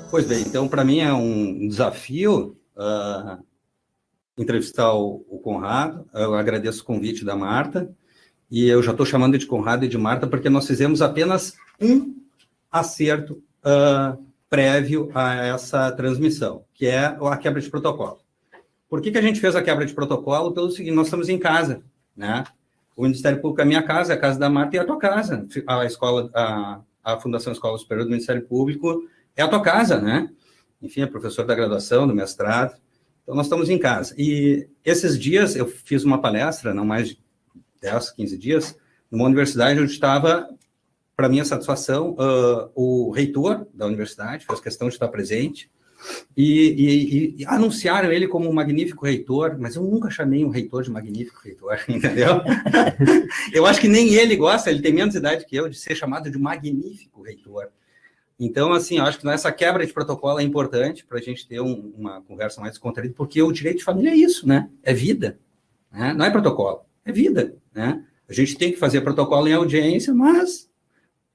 Pois bem, então, para mim é um desafio entrevistar o Conrado. Eu agradeço o convite da Marta, e eu já estou chamando de Conrado e de Marta porque nós fizemos apenas um acerto prévio a essa transmissão, que é a quebra de protocolo. Por que a gente fez a quebra de protocolo? Pelo seguinte, nós estamos em casa, né? O Ministério Público é a minha casa, é a casa da Marta e é a tua casa. A Fundação Escola Superior do Ministério Público é a tua casa, né? Enfim, é professor da graduação, do mestrado. Então, nós estamos em casa. E esses dias eu fiz uma palestra, não mais de 10, 15 dias, numa universidade onde estava, para minha satisfação, o reitor da universidade, fez questão de estar presente, e anunciaram ele como um magnífico reitor, mas eu nunca chamei um reitor de magnífico reitor, entendeu? Eu acho que nem ele gosta, ele tem menos idade que eu, de ser chamado de magnífico reitor. Então, assim, eu acho que essa quebra de protocolo é importante para a gente ter uma conversa mais descontraída, porque o direito de família é isso, né? É vida, né? Não é protocolo, é vida, né? A gente tem que fazer protocolo em audiência, mas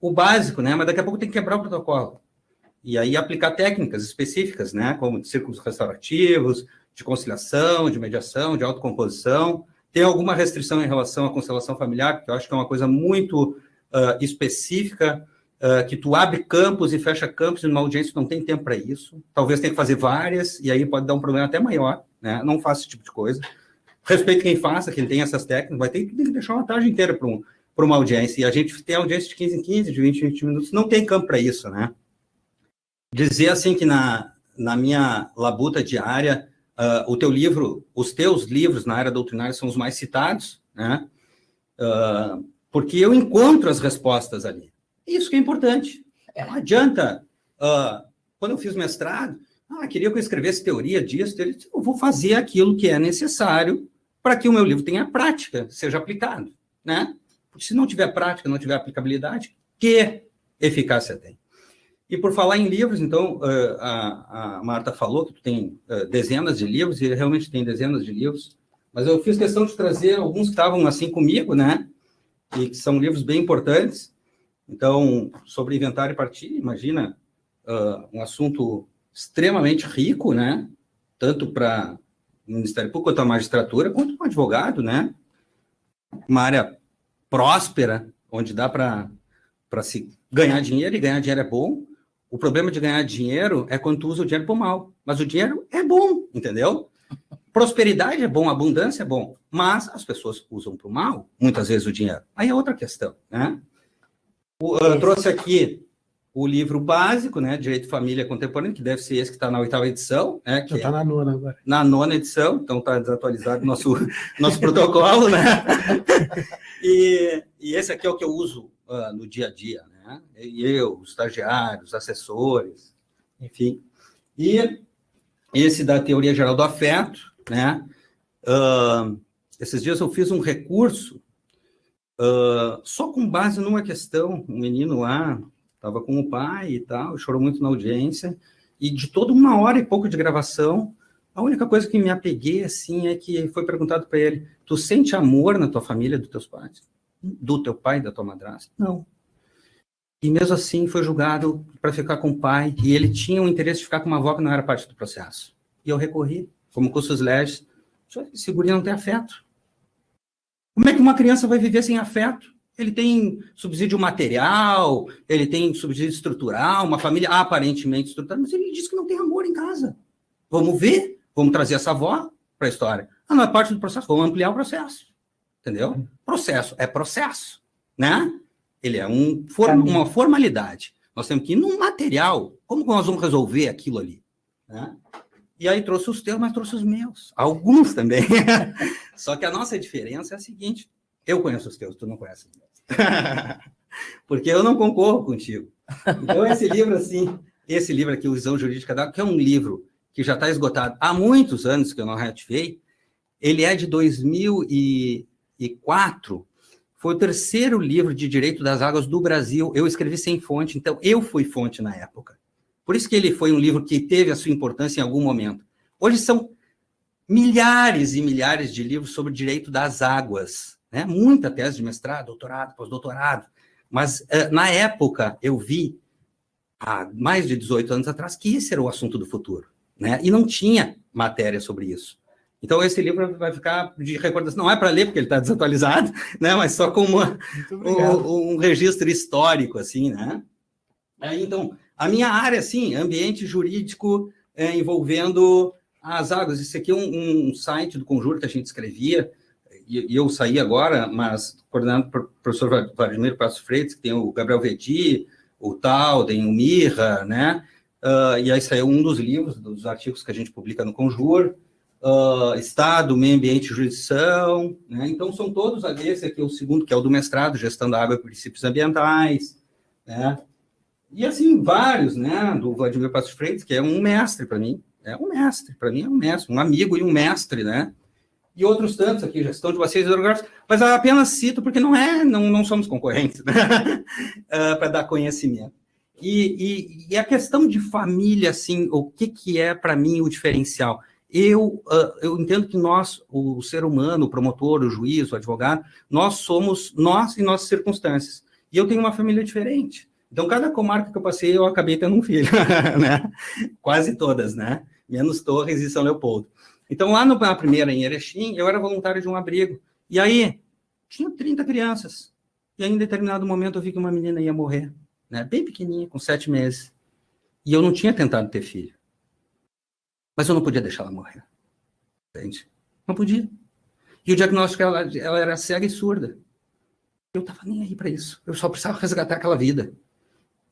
o básico, né? Mas daqui a pouco tem que quebrar o protocolo. E aí aplicar técnicas específicas, né? Como de círculos restaurativos, de conciliação, de mediação, de autocomposição. Tem alguma restrição em relação à constelação familiar, porque eu acho que é uma coisa muito específica, que tu abre campos e fecha campos numa audiência, não tem tempo para isso. Talvez tenha que fazer várias, e aí pode dar um problema até maior, né? Não faça esse tipo de coisa. Respeito quem faça, quem tem essas técnicas, vai ter que deixar uma tarde inteira para uma audiência. E a gente tem audiência de 15 em 15, de 20 em 20 minutos, não tem campo para isso, né? Dizer assim que na minha labuta diária, os teus livros na área doutrinária são os mais citados, né? Porque eu encontro as respostas ali. Isso que é importante. Não adianta, quando eu fiz mestrado, queria que eu escrevesse teoria disso, eu vou fazer aquilo que é necessário para que o meu livro tenha prática, seja aplicado, né? Porque se não tiver prática, não tiver aplicabilidade, que eficácia tem? E por falar em livros, então, a Marta falou que tu tem dezenas de livros, e realmente tem dezenas de livros, mas eu fiz questão de trazer alguns que estavam assim comigo, né? E que são livros bem importantes. Então, sobre inventário e partilha, imagina, um assunto extremamente rico, né? Tanto para o Ministério Público, quanto a magistratura, quanto para o advogado, né? Uma área próspera, onde dá para se ganhar dinheiro, e ganhar dinheiro é bom. O problema de ganhar dinheiro é quando tu usa o dinheiro para o mal. Mas o dinheiro é bom, entendeu? Prosperidade é bom, abundância é bom. Mas as pessoas usam para o mal, muitas vezes, o dinheiro. Aí é outra questão, né? Eu trouxe aqui o livro básico, né? Direito de Família Contemporâneo, que deve ser esse que está na 8ª edição. Né, já está na 9ª agora. Na 9ª edição, então está desatualizado nosso protocolo, né? E esse aqui é o que eu uso no dia a dia, né? Eu, os estagiários, assessores, enfim. E esse da Teoria Geral do Afeto, né? Esses dias eu fiz um recurso só com base numa questão. Um menino lá estava com o pai e tal, chorou muito na audiência, e de toda 1h e pouco de gravação, a única coisa que me apeguei, assim, é que foi perguntado para ele: tu sente amor na tua família, dos teus pais? Do teu pai e da tua madrasta? Não. E mesmo assim foi julgado para ficar com o pai, e ele tinha o interesse de ficar com uma avó que não era parte do processo. E eu recorri, como custos legis. Esse guri não tem afeto. Como é que uma criança vai viver sem afeto? Ele tem subsídio material, ele tem subsídio estrutural, uma família aparentemente estruturada, mas ele diz que não tem amor em casa. Vamos ver, vamos trazer essa avó para a história. Não é parte do processo, vamos ampliar o processo. Entendeu? Processo é processo, né? Ele é uma formalidade. Nós temos que ir num material. Como nós vamos resolver aquilo ali? Né? E aí trouxe os teus, mas trouxe os meus. Alguns também. Só que a nossa diferença é a seguinte: eu conheço os teus, tu não conheces os meus. Porque eu não concorro contigo. Então, esse livro aqui, O Visão Jurídica, que é um livro que já está esgotado há muitos anos, que eu não reativei, ele é de 2004, foi o 3º livro de direito das águas do Brasil. Eu escrevi sem fonte, então eu fui fonte na época. Por isso que ele foi um livro que teve a sua importância em algum momento. Hoje são milhares e milhares de livros sobre direito das águas, né? Muita tese de mestrado, doutorado, pós-doutorado. Mas, na época, eu vi há mais de 18 anos atrás, que esse era o assunto do futuro, né? E não tinha matéria sobre isso. Então, esse livro vai ficar de recordação. Não é para ler, porque ele está desatualizado, né? Mas só como um registro histórico, assim, né? Então, a minha área, assim, ambiente jurídico envolvendo as águas. Isso aqui é um site do Conjuro que a gente escrevia, e eu saí agora, mas coordenado por professor Vladimir Passo Freitas, que tem o Gabriel Vedi, o Talden, o Mirra, né? E aí saiu um dos livros, dos artigos que a gente publica no Conjuro, Estado, Meio Ambiente e Jurisdição, né? Então, são todos, esse aqui é o segundo, que é o do mestrado, Gestão da Água e Princípios Ambientais, né? E, assim, vários, né, do Vladimir Passo Freitas, que é um mestre para mim, um amigo e um mestre, né? E outros tantos aqui, Gestão de Bacias Hidrográficas, mas eu apenas cito porque não somos concorrentes, né? Para dar conhecimento. E a questão de família, assim, o que é, para mim, o diferencial? Eu entendo que nós, o ser humano, o promotor, o juiz, o advogado, nós somos nós e nossas circunstâncias. E eu tenho uma família diferente. Então, cada comarca que eu passei, eu acabei tendo um filho, né? Quase todas, né? Menos Torres e São Leopoldo. Então, lá na primeira, em Erechim, eu era voluntário de um abrigo. E aí, tinha 30 crianças. E aí, em determinado momento, eu vi que uma menina ia morrer, né? Bem pequenininha, com 7 meses. E eu não tinha tentado ter filho. Mas eu não podia deixar ela morrer. Entende? Não podia. E o diagnóstico, ela era cega e surda. Eu estava nem aí para isso. Eu só precisava resgatar aquela vida.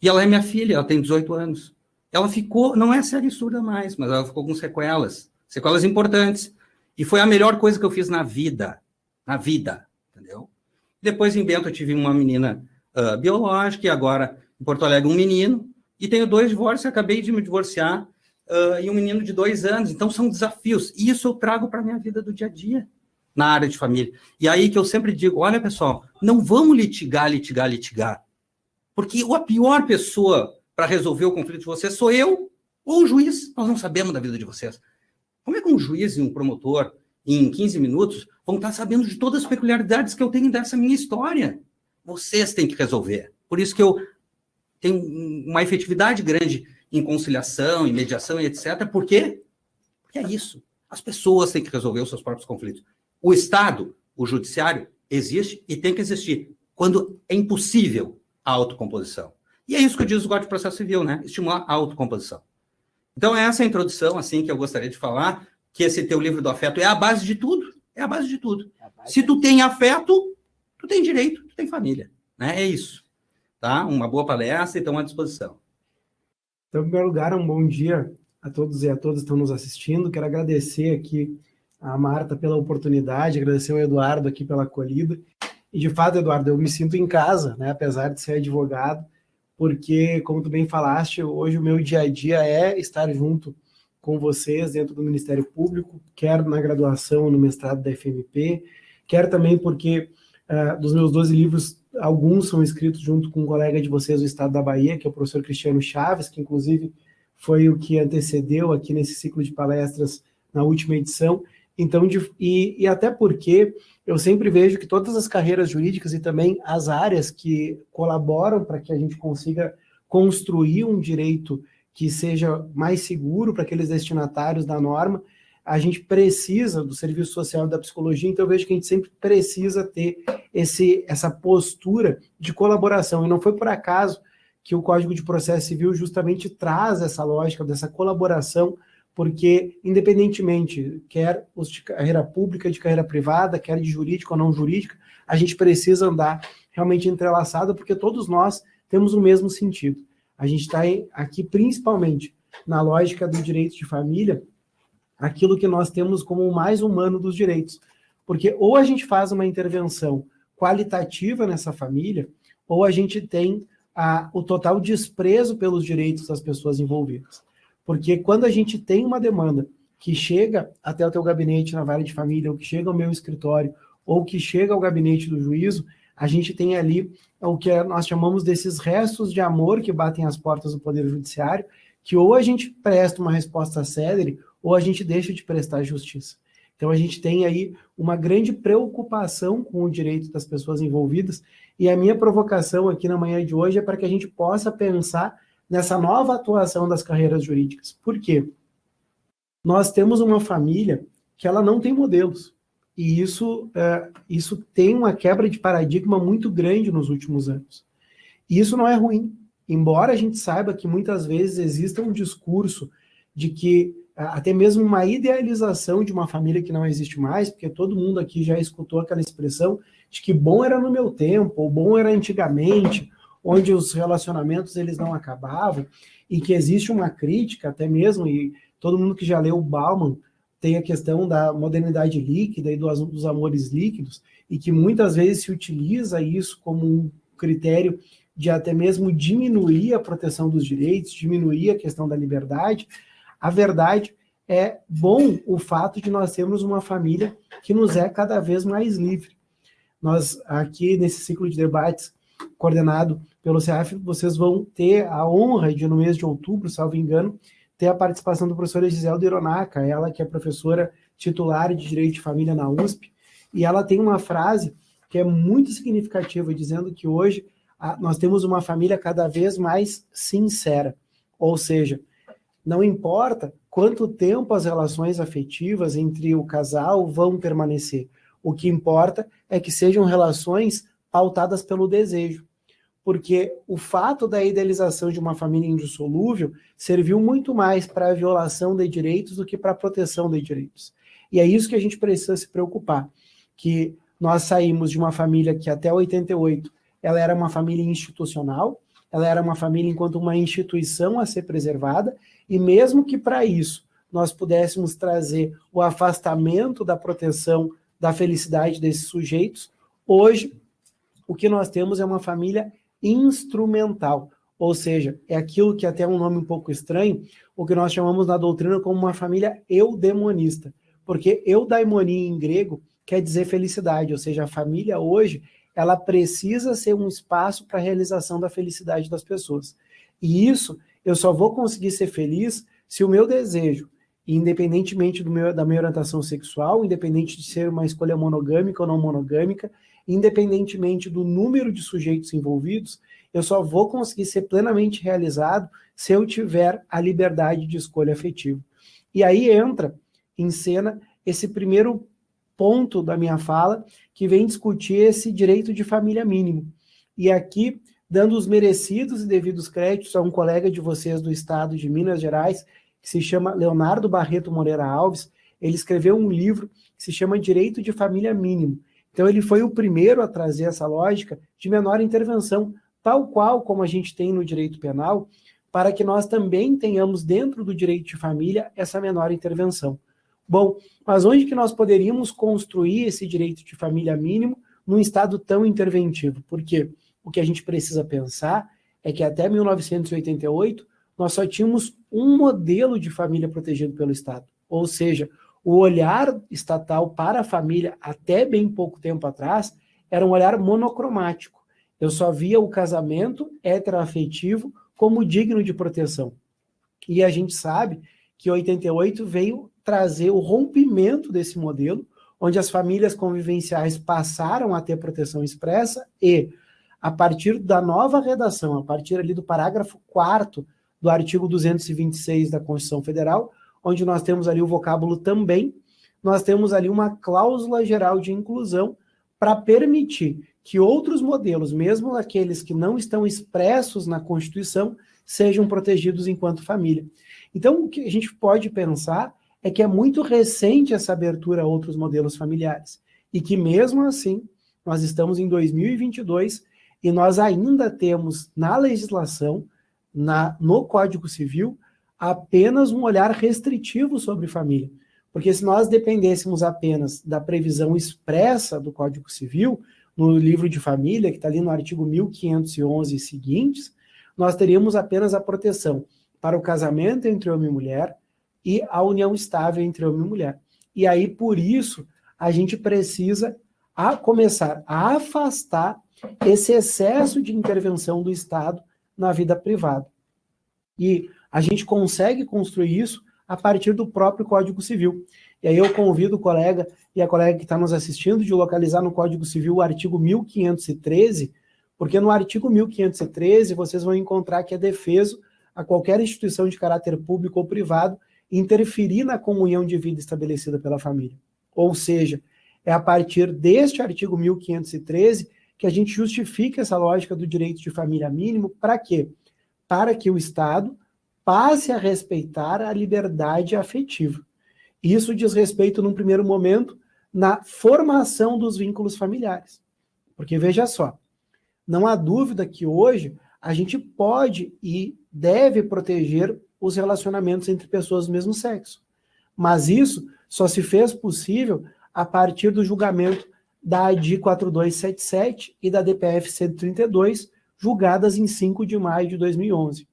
E ela é minha filha, ela tem 18 anos. Ela ficou, não é cega e surda mais, mas ela ficou com sequelas importantes. E foi a melhor coisa que eu fiz na vida, entendeu? Depois em Bento eu tive uma menina biológica, e agora em Porto Alegre um menino, e tenho 2 divórcios, acabei de me divorciar, e um menino de 2 anos. Então são desafios, e isso eu trago para a minha vida do dia a dia, na área de família. E aí que eu sempre digo, olha pessoal, não vamos litigar, porque a pior pessoa para resolver o conflito de vocês sou eu ou o juiz. Nós não sabemos da vida de vocês. Como é que um juiz e um promotor, em 15 minutos, vão estar sabendo de todas as peculiaridades que eu tenho dessa minha história? Vocês têm que resolver. Por isso que eu tenho uma efetividade grande em conciliação, em mediação e etc. Por quê? Porque é isso. As pessoas têm que resolver os seus próprios conflitos. O Estado, o judiciário, existe e tem que existir quando é impossível a autocomposição. E é isso que diz o Código de Processo Civil, né? Estimular a autocomposição. Então, essa é a introdução, assim, que eu gostaria de falar, que esse teu livro do afeto é a base de tudo. É a base de tudo. Se tu tem afeto, tu tem direito, tu tem família. Né? É isso. Tá? Uma boa palestra e estão à disposição. Então, em primeiro lugar, um bom dia a todos e a todas que estão nos assistindo. Quero agradecer aqui a Marta pela oportunidade, agradecer ao Eduardo aqui pela acolhida. E, de fato, Eduardo, eu me sinto em casa, né, apesar de ser advogado, porque, como tu bem falaste, hoje o meu dia a dia é estar junto com vocês dentro do Ministério Público, quer na graduação, no mestrado da FMP, quer também porque dos meus 12 livros, alguns são escritos junto com um colega de vocês do Estado da Bahia, que é o professor Cristiano Chaves, que inclusive foi o que antecedeu aqui nesse ciclo de palestras na última edição. Então, e até porque eu sempre vejo que todas as carreiras jurídicas e também as áreas que colaboram para que a gente consiga construir um direito que seja mais seguro para aqueles destinatários da norma, a gente precisa do serviço social e da psicologia. Então eu vejo que a gente sempre precisa ter essa postura de colaboração. E não foi por acaso que o Código de Processo Civil justamente traz essa lógica dessa colaboração, porque, independentemente, quer os de carreira pública, de carreira privada, quer de jurídica ou não jurídica, a gente precisa andar realmente entrelaçado, porque todos nós temos o mesmo sentido. A gente está aqui principalmente na lógica do direito de família, aquilo que nós temos como o mais humano dos direitos. Porque ou a gente faz uma intervenção qualitativa nessa família, ou a gente tem o total desprezo pelos direitos das pessoas envolvidas. Porque quando a gente tem uma demanda que chega até o teu gabinete na vara de família, ou que chega ao meu escritório, ou que chega ao gabinete do juízo, a gente tem ali o que nós chamamos desses restos de amor que batem às portas do Poder Judiciário, que ou a gente presta uma resposta célere, ou a gente deixa de prestar justiça. Então a gente tem aí uma grande preocupação com o direito das pessoas envolvidas, e a minha provocação aqui na manhã de hoje é para que a gente possa pensar nessa nova atuação das carreiras jurídicas. Por quê? Nós temos uma família que ela não tem modelos. E isso tem uma quebra de paradigma muito grande nos últimos anos. E isso não é ruim. Embora a gente saiba que muitas vezes exista um discurso de que até mesmo uma idealização de uma família que não existe mais, porque todo mundo aqui já escutou aquela expressão de que bom era no meu tempo, ou bom era antigamente, onde os relacionamentos eles não acabavam, e que existe uma crítica até mesmo, e todo mundo que já leu o Bauman tem a questão da modernidade líquida e dos amores líquidos, e que muitas vezes se utiliza isso como um critério de até mesmo diminuir a proteção dos direitos, diminuir a questão da liberdade. A verdade é bom o fato de nós termos uma família que nos é cada vez mais livre. Nós, aqui nesse ciclo de debates coordenado pelo CEAF, vocês vão ter a honra de, no mês de outubro, salvo engano, ter a participação do professor Giselda Hironaka, ela que é professora titular de Direito de Família na USP, e ela tem uma frase que é muito significativa, dizendo que hoje nós temos uma família cada vez mais sincera, ou seja, não importa quanto tempo as relações afetivas entre o casal vão permanecer, o que importa é que sejam relações pautadas pelo desejo. Porque o fato da idealização de uma família indissolúvel serviu muito mais para a violação de direitos do que para a proteção de direitos. E é isso que a gente precisa se preocupar, que nós saímos de uma família que até 88 ela era uma família institucional, ela era uma família enquanto uma instituição a ser preservada, e mesmo que para isso nós pudéssemos trazer o afastamento da proteção da felicidade desses sujeitos, hoje o que nós temos é uma família instrumental, ou seja, é aquilo que até é um nome um pouco estranho, o que nós chamamos na doutrina como uma família eudemonista, porque eudaimonia em grego quer dizer felicidade, ou seja, a família hoje, ela precisa ser um espaço para a realização da felicidade das pessoas. E isso, eu só vou conseguir ser feliz se o meu desejo, independentemente da minha orientação sexual, independente de ser uma escolha monogâmica ou não monogâmica, independentemente do número de sujeitos envolvidos, eu só vou conseguir ser plenamente realizado se eu tiver a liberdade de escolha afetiva. E aí entra em cena esse primeiro ponto da minha fala, que vem discutir esse direito de família mínimo. E aqui, dando os merecidos e devidos créditos a um colega de vocês do estado de Minas Gerais, que se chama Leonardo Barreto Moreira Alves, ele escreveu um livro que se chama Direito de Família Mínimo. Então ele foi o primeiro a trazer essa lógica de menor intervenção, tal qual como a gente tem no direito penal, para que nós também tenhamos dentro do direito de família essa menor intervenção. Bom, mas onde que nós poderíamos construir esse direito de família mínimo num estado tão interventivo? Porque o que a gente precisa pensar é que até 1988 nós só tínhamos um modelo de família protegido pelo Estado, ou seja, o olhar estatal para a família até bem pouco tempo atrás era um olhar monocromático. Eu só via o casamento heteroafetivo como digno de proteção. E a gente sabe que 88 veio trazer o rompimento desse modelo, onde as famílias convivenciais passaram a ter proteção expressa e, a partir da nova redação, a partir ali do parágrafo 4º do artigo 226 da Constituição Federal, onde nós temos ali o vocábulo também, nós temos ali uma cláusula geral de inclusão para permitir que outros modelos, mesmo aqueles que não estão expressos na Constituição, sejam protegidos enquanto família. Então, o que a gente pode pensar é que é muito recente essa abertura a outros modelos familiares, e que mesmo assim, nós estamos em 2022 e nós ainda temos na legislação, no Código Civil, apenas um olhar restritivo sobre família. Porque se nós dependêssemos apenas da previsão expressa do Código Civil, no livro de família, que está ali no artigo 1511 e seguintes, nós teríamos apenas a proteção para o casamento entre homem e mulher e a união estável entre homem e mulher. E aí, por isso, a gente precisa começar a afastar esse excesso de intervenção do Estado na vida privada. E a gente consegue construir isso a partir do próprio Código Civil. E aí eu convido o colega e a colega que está nos assistindo de localizar no Código Civil o artigo 1513, porque no artigo 1513 vocês vão encontrar que é defeso a qualquer instituição de caráter público ou privado interferir na comunhão de vida estabelecida pela família. Ou seja, é a partir deste artigo 1513 que a gente justifica essa lógica do direito de família mínimo. Para quê? Para que o Estado passe a respeitar a liberdade afetiva. Isso diz respeito, num primeiro momento, na formação dos vínculos familiares. Porque, veja só, não há dúvida que hoje a gente pode e deve proteger os relacionamentos entre pessoas do mesmo sexo. Mas isso só se fez possível a partir do julgamento da ADI 4277 e da DPF 132, julgadas em 5 de maio de 2011.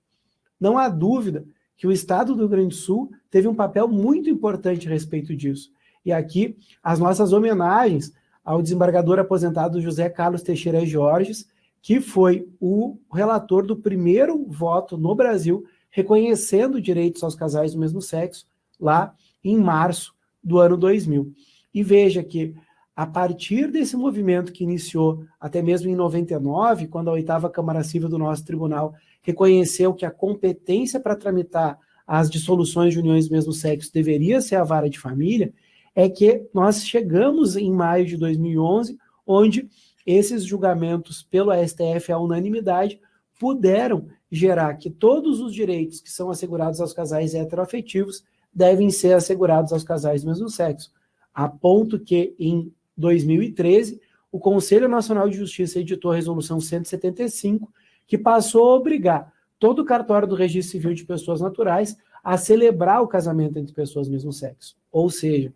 Não há dúvida que o Estado do Rio Grande do Sul teve um papel muito importante a respeito disso. E aqui, as nossas homenagens ao desembargador aposentado José Carlos Teixeira Jorges, que foi o relator do primeiro voto no Brasil reconhecendo direitos aos casais do mesmo sexo, lá em março do ano 2000. E veja que, a partir desse movimento que iniciou até mesmo em 99, quando a 8ª Câmara Civil do nosso tribunal reconheceu que a competência para tramitar as dissoluções de uniões do mesmo sexo deveria ser a vara de família, é que nós chegamos em maio de 2011, onde esses julgamentos pelo STF à unanimidade puderam gerar que todos os direitos que são assegurados aos casais heteroafetivos devem ser assegurados aos casais do mesmo sexo, a ponto que, em 2013, o Conselho Nacional de Justiça editou a Resolução 175, que passou a obrigar todo o cartório do Registro Civil de Pessoas Naturais a celebrar o casamento entre pessoas do mesmo sexo. Ou seja,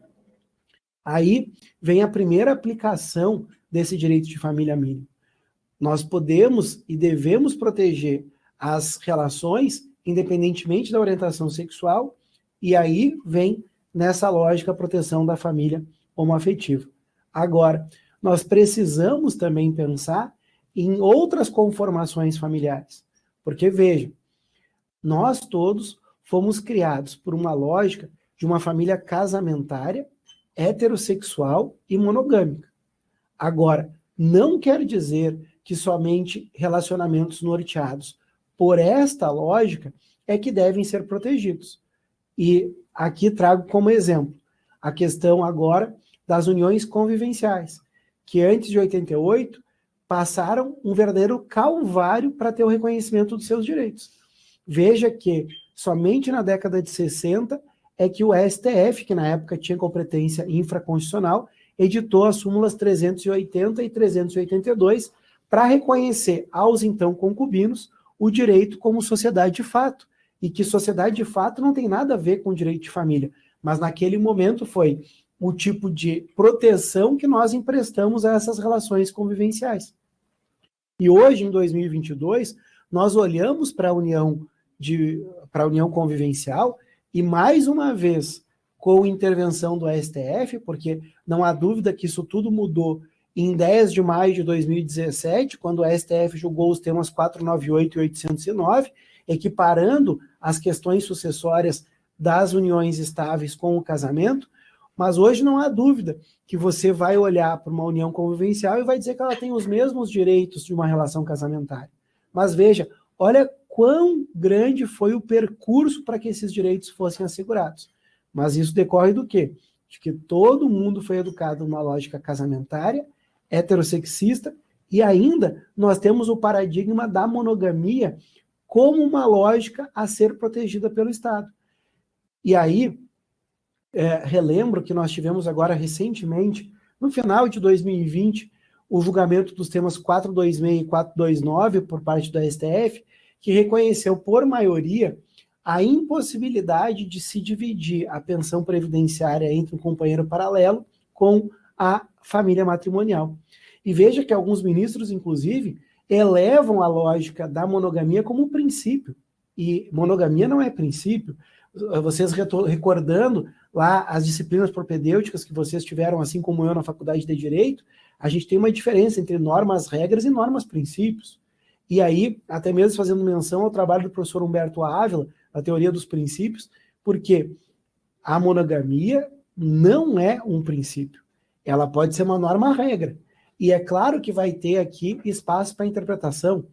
aí vem a primeira aplicação desse direito de família mínimo. Nós podemos e devemos proteger as relações, independentemente da orientação sexual, e aí vem, nessa lógica, a proteção da família homoafetiva. Agora, nós precisamos também pensar em outras conformações familiares. Porque, veja, nós todos fomos criados por uma lógica de uma família casamentária, heterossexual e monogâmica. Agora, não quer dizer que somente relacionamentos norteados por esta lógica é que devem ser protegidos. E aqui trago como exemplo a questão agora das uniões convivenciais, que antes de 88 passaram um verdadeiro calvário para ter o reconhecimento dos seus direitos. Veja que somente na década de 60 é que o STF, que na época tinha competência infraconstitucional, editou as súmulas 380 e 382 para reconhecer aos então concubinos o direito como sociedade de fato, e que sociedade de fato não tem nada a ver com direito de família, mas naquele momento foi o tipo de proteção que nós emprestamos a essas relações convivenciais. E hoje, em 2022, nós olhamos para a união convivencial e, mais uma vez, com intervenção do STF, porque não há dúvida que isso tudo mudou em 10 de maio de 2017, quando o STF julgou os temas 498 e 809, equiparando as questões sucessórias das uniões estáveis com o casamento, mas hoje não há dúvida que você vai olhar para uma união convivencial e vai dizer que ela tem os mesmos direitos de uma relação casamentária. Mas veja, olha quão grande foi o percurso para que esses direitos fossem assegurados. Mas isso decorre do quê? De que todo mundo foi educado numa lógica casamentária, heterossexista, e ainda nós temos o paradigma da monogamia como uma lógica a ser protegida pelo Estado. E aí, relembro que nós tivemos agora recentemente, no final de 2020, o julgamento dos temas 426 e 429 por parte do STF, que reconheceu por maioria a impossibilidade de se dividir a pensão previdenciária entre um companheiro paralelo com a família matrimonial. E veja que alguns ministros, inclusive, elevam a lógica da monogamia como um princípio. E monogamia não é princípio. Vocês recordando lá as disciplinas propedêuticas que vocês tiveram, assim como eu, na Faculdade de Direito, a gente tem uma diferença entre normas, regras e normas, princípios. E aí, até mesmo fazendo menção ao trabalho do professor Humberto Ávila, a teoria dos princípios, porque a monogamia não é um princípio. Ela pode ser uma norma-regra. E é claro que vai ter aqui espaço para interpretação.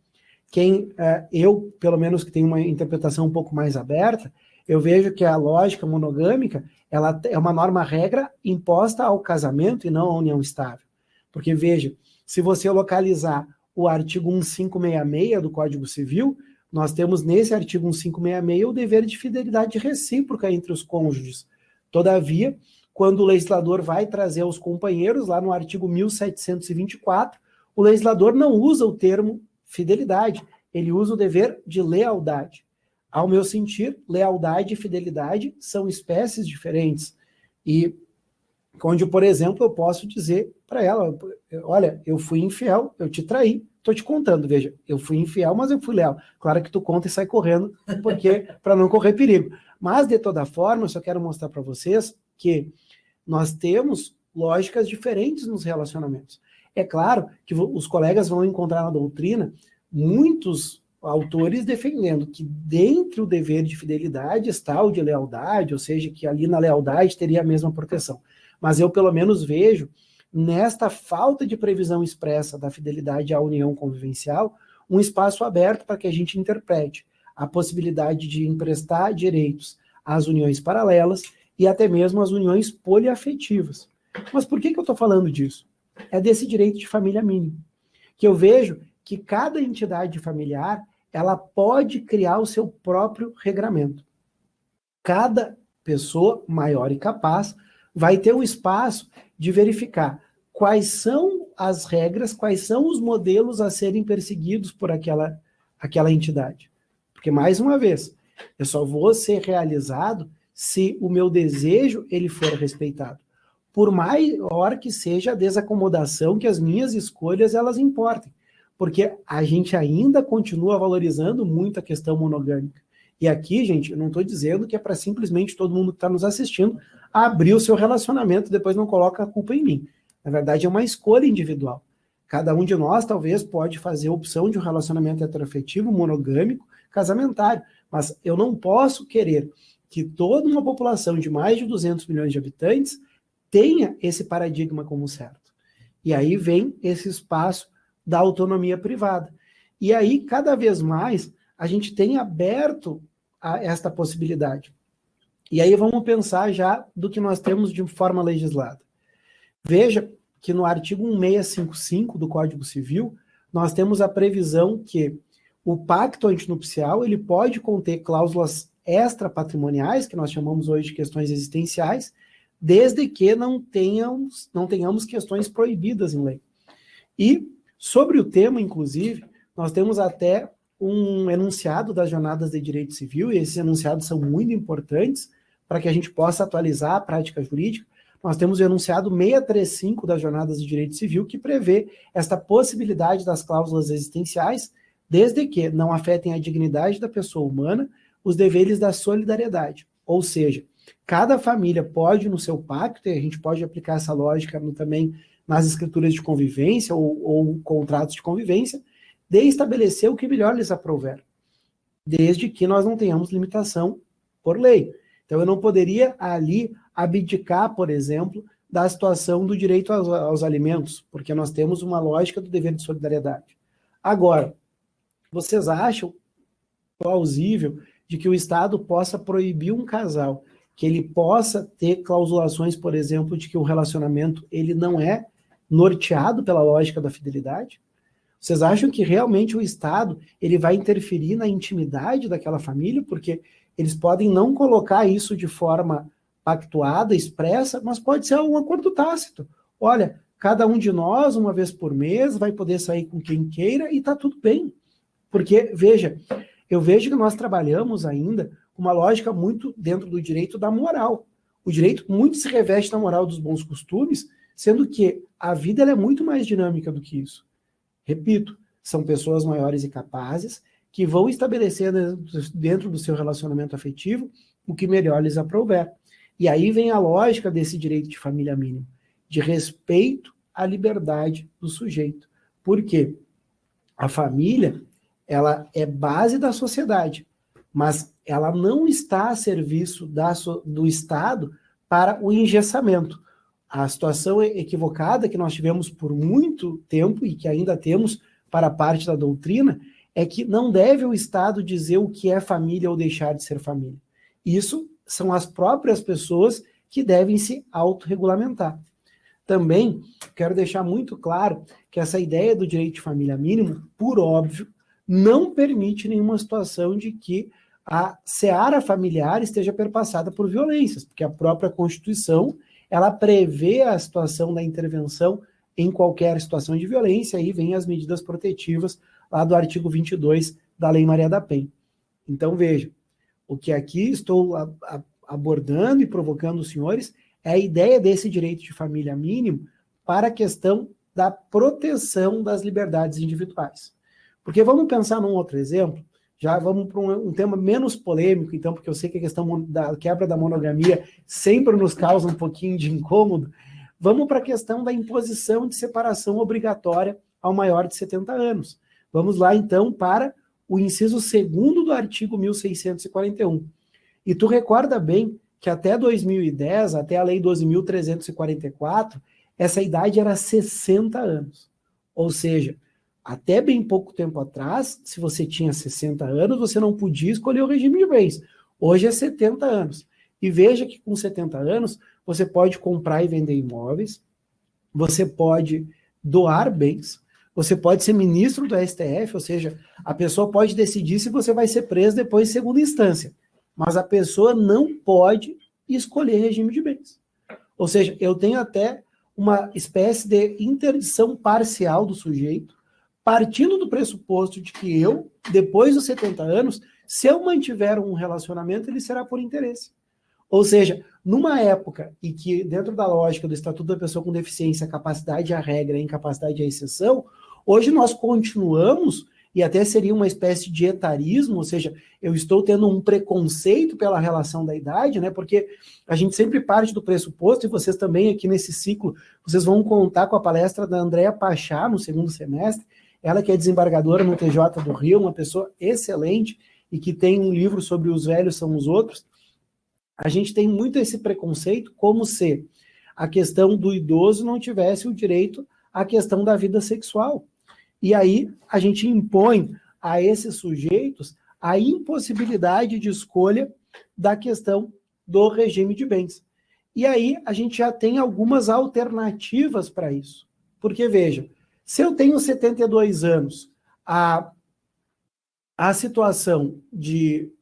eu, pelo menos que tenho uma interpretação um pouco mais aberta, eu vejo que a lógica monogâmica, ela é uma norma-regra imposta ao casamento e não à união estável. Porque, veja, se você localizar o artigo 1566 do Código Civil, nós temos nesse artigo 1566 o dever de fidelidade recíproca entre os cônjuges. Todavia, quando o legislador vai trazer aos companheiros, lá no artigo 1724, o legislador não usa o termo fidelidade, ele usa o dever de lealdade. Ao meu sentir, lealdade e fidelidade são espécies diferentes. E onde, por exemplo, eu posso dizer para ela, olha, eu fui infiel, eu te traí, estou te contando, veja, eu fui infiel, mas eu fui leal. Claro que tu conta e sai correndo, porque para não correr perigo. Mas, de toda forma, eu só quero mostrar para vocês que nós temos lógicas diferentes nos relacionamentos. É claro que os colegas vão encontrar na doutrina muitos autores defendendo que dentro do dever de fidelidade está o de lealdade, ou seja, que ali na lealdade teria a mesma proteção. Mas eu, pelo menos, vejo nesta falta de previsão expressa da fidelidade à união convivencial um espaço aberto para que a gente interprete a possibilidade de emprestar direitos às uniões paralelas e até mesmo às uniões poliafetivas. Mas por que eu estou falando disso? É desse direito de família mínimo, que eu vejo que cada entidade familiar ela pode criar o seu próprio regramento. Cada pessoa maior e capaz vai ter o espaço de verificar quais são as regras, quais são os modelos a serem perseguidos por aquela entidade. Porque, mais uma vez, eu só vou ser realizado se o meu desejo ele for respeitado. Por maior que seja a desacomodação que as minhas escolhas elas importem. Porque a gente ainda continua valorizando muito a questão monogâmica. E aqui, gente, eu não estou dizendo que é para simplesmente todo mundo que está nos assistindo abrir o seu relacionamento e depois não coloca a culpa em mim. Na verdade, é uma escolha individual. Cada um de nós, talvez, pode fazer a opção de um relacionamento heteroafetivo, monogâmico, casamentário. Mas eu não posso querer que toda uma população de mais de 200 milhões de habitantes tenha esse paradigma como certo. E aí vem esse espaço da autonomia privada. E aí, cada vez mais, a gente tem aberto a esta possibilidade. E aí vamos pensar já do que nós temos de forma legislada. Veja que no artigo 1655 do Código Civil, nós temos a previsão que o pacto antinupcial ele pode conter cláusulas extrapatrimoniais, que nós chamamos hoje de questões existenciais, desde que não tenhamos questões proibidas em lei. E sobre o tema, inclusive, nós temos até um enunciado das jornadas de direito civil, e esses enunciados são muito importantes para que a gente possa atualizar a prática jurídica. Nós temos o enunciado 635 das jornadas de direito civil, que prevê esta possibilidade das cláusulas existenciais, desde que não afetem a dignidade da pessoa humana, os deveres da solidariedade. Ou seja, cada família pode, no seu pacto, e a gente pode aplicar essa lógica também nas escrituras de convivência ou contratos de convivência, de estabelecer o que melhor lhes aprouver, desde que nós não tenhamos limitação por lei. Então, eu não poderia ali abdicar, por exemplo, da situação do direito aos alimentos, porque nós temos uma lógica do dever de solidariedade. Agora, vocês acham plausível de que o Estado possa proibir um casal, que ele possa ter clausulações, por exemplo, de que o relacionamento ele não é norteado pela lógica da fidelidade? Vocês acham que realmente o Estado ele vai interferir na intimidade daquela família? Porque eles podem não colocar isso de forma pactuada, expressa, mas pode ser um acordo tácito. Olha, cada um de nós, uma vez por mês, vai poder sair com quem queira e está tudo bem. Porque, veja, eu vejo que nós trabalhamos ainda com uma lógica muito dentro do direito da moral. O direito muito se reveste na moral dos bons costumes, sendo que a vida ela é muito mais dinâmica do que isso. Repito, são pessoas maiores e capazes que vão estabelecer dentro do seu relacionamento afetivo o que melhor lhes aprouver. E aí vem a lógica desse direito de família mínima, de respeito à liberdade do sujeito. Por quê? A família, ela é base da sociedade, mas ela não está a serviço do Estado para o engessamento. A situação equivocada que nós tivemos por muito tempo e que ainda temos para parte da doutrina é que não deve o Estado dizer o que é família ou deixar de ser família. Isso são as próprias pessoas que devem se autorregulamentar. Também quero deixar muito claro que essa ideia do direito de família mínimo, por óbvio, não permite nenhuma situação de que a seara familiar esteja perpassada por violências, porque a própria Constituição, ela prevê a situação da intervenção em qualquer situação de violência, aí vem as medidas protetivas lá do artigo 22 da Lei Maria da Penha. Então, veja, o que aqui estou abordando e provocando os senhores é a ideia desse direito de família mínimo para a questão da proteção das liberdades individuais. Porque vamos pensar num outro exemplo, já vamos para um tema menos polêmico, então, porque eu sei que a questão da quebra da monogamia sempre nos causa um pouquinho de incômodo. Vamos para a questão da imposição de separação obrigatória ao maior de 70 anos. Vamos lá, então, para o inciso 2º do artigo 1641. E tu recorda bem que até 2010, até a Lei 12.344, essa idade era 60 anos. Ou seja, até bem pouco tempo atrás, se você tinha 60 anos, você não podia escolher o regime de bens. Hoje é 70 anos. E veja que com 70 anos, você pode comprar e vender imóveis, você pode doar bens, você pode ser ministro do STF, ou seja, a pessoa pode decidir se você vai ser preso depois de segunda instância, mas a pessoa não pode escolher regime de bens. Ou seja, eu tenho até uma espécie de interdição parcial do sujeito, partindo do pressuposto de que eu, depois dos 70 anos, se eu mantiver um relacionamento, ele será por interesse. Ou seja, numa época em que, dentro da lógica do Estatuto da Pessoa com Deficiência, a capacidade é a regra e a incapacidade é a exceção, hoje nós continuamos, e até seria uma espécie de etarismo, ou seja, eu estou tendo um preconceito pela relação da idade, né? Porque a gente sempre parte do pressuposto, e vocês também aqui nesse ciclo, vocês vão contar com a palestra da Andréa Pachá no segundo semestre, ela que é desembargadora no TJ do Rio, uma pessoa excelente, e que tem um livro sobre os velhos são os outros. A gente tem muito esse preconceito, como se a questão do idoso não tivesse o direito à questão da vida sexual. E aí a gente impõe a esses sujeitos a impossibilidade de escolha da questão do regime de bens. E aí a gente já tem algumas alternativas para isso. Porque, veja, se eu tenho 72 anos, a situação de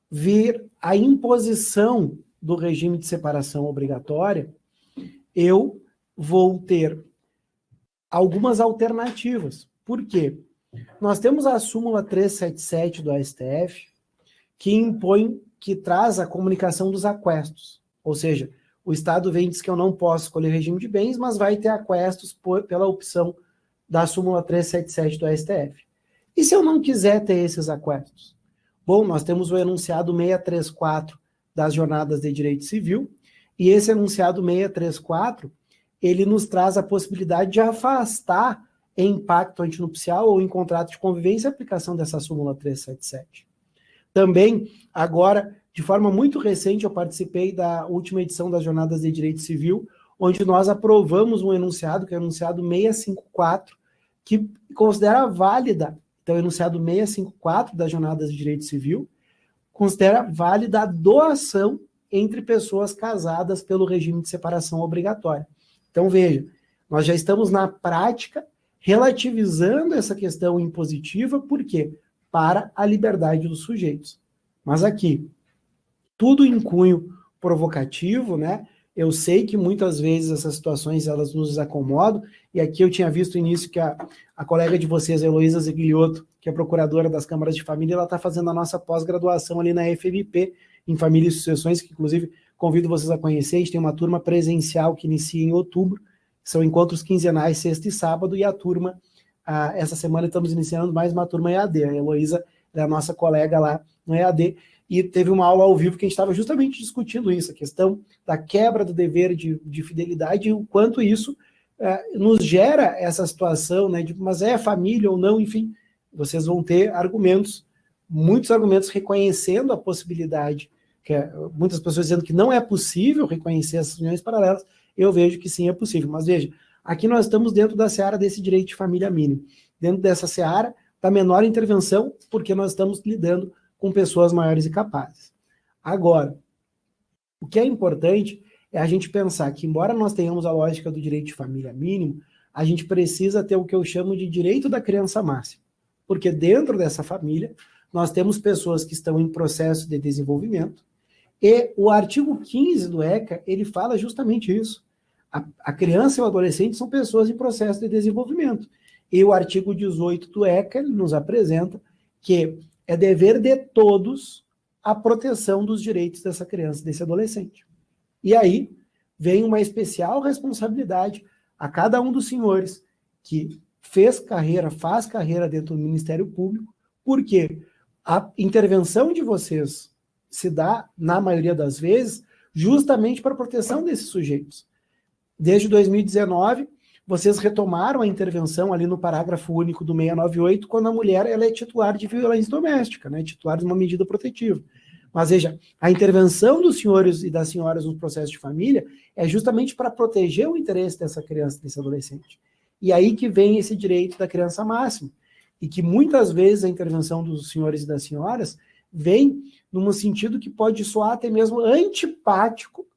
vir a imposição do regime de separação obrigatória, eu vou ter algumas alternativas. Por quê? Nós temos a súmula 377 do STF, que impõe, que traz a comunicação dos aquestos. Ou seja, o Estado vem e diz que eu não posso escolher regime de bens, mas vai ter aquestos pela opção da súmula 377 do STF. E se eu não quiser ter esses aquestos? Bom, nós temos o enunciado 634 das Jornadas de Direito Civil, e esse enunciado 634, ele nos traz a possibilidade de afastar em pacto antinupcial ou em contrato de convivência a aplicação dessa súmula 377. Também, agora, de forma muito recente, eu participei da última edição das Jornadas de Direito Civil, onde nós aprovamos um enunciado, que é o enunciado 654, que considera válida, então, o enunciado 654 das Jornadas de Direito Civil, considera válida a doação entre pessoas casadas pelo regime de separação obrigatória. Então, veja, nós já estamos na prática relativizando essa questão impositiva, por quê? Para a liberdade dos sujeitos. Mas aqui, tudo em cunho provocativo, né? Eu sei que muitas vezes essas situações elas nos acomodam, e aqui eu tinha visto no início que a colega de vocês, a Heloísa Zigliotto, que é procuradora das câmaras de família, ela está fazendo a nossa pós-graduação ali na FMP, em Família e Sucessões, que inclusive convido vocês a conhecer. A gente tem uma turma presencial que inicia em outubro, são encontros quinzenais, sexta e sábado, e a turma, essa semana estamos iniciando mais uma turma EAD, a Heloísa é a nossa colega lá no EAD, e teve uma aula ao vivo que a gente estava justamente discutindo isso, a questão da quebra do dever de fidelidade e o quanto isso nos gera essa situação, né, de, mas é família ou não, enfim, vocês vão ter argumentos, muitos argumentos reconhecendo a possibilidade, muitas pessoas dizendo que não é possível reconhecer essas uniões paralelas, eu vejo que sim, é possível. Mas veja, aqui nós estamos dentro da seara desse direito de família mínimo. Dentro dessa seara, da menor intervenção, porque nós estamos lidando com pessoas maiores e capazes. Agora, o que é importante é a gente pensar que, embora nós tenhamos a lógica do direito de família mínimo, a gente precisa ter o que eu chamo de direito da criança máxima. Porque dentro dessa família, nós temos pessoas que estão em processo de desenvolvimento, e o artigo 15 do ECA, ele fala justamente isso. A criança e o adolescente são pessoas em processo de desenvolvimento. E o artigo 18 do ECA, ele nos apresenta que é dever de todos a proteção dos direitos dessa criança, desse adolescente. E aí vem uma especial responsabilidade a cada um dos senhores que faz carreira dentro do Ministério Público, porque a intervenção de vocês se dá, na maioria das vezes, justamente para a proteção desses sujeitos. Desde 2019, vocês retomaram a intervenção ali no parágrafo único do 698, quando a mulher ela é titular de violência doméstica, né, titular de uma medida protetiva. Mas veja, a intervenção dos senhores e das senhoras no processo de família é justamente para proteger o interesse dessa criança, desse adolescente. E aí que vem esse direito da criança máxima. E que muitas vezes a intervenção dos senhores e das senhoras vem num sentido que pode soar até mesmo antipático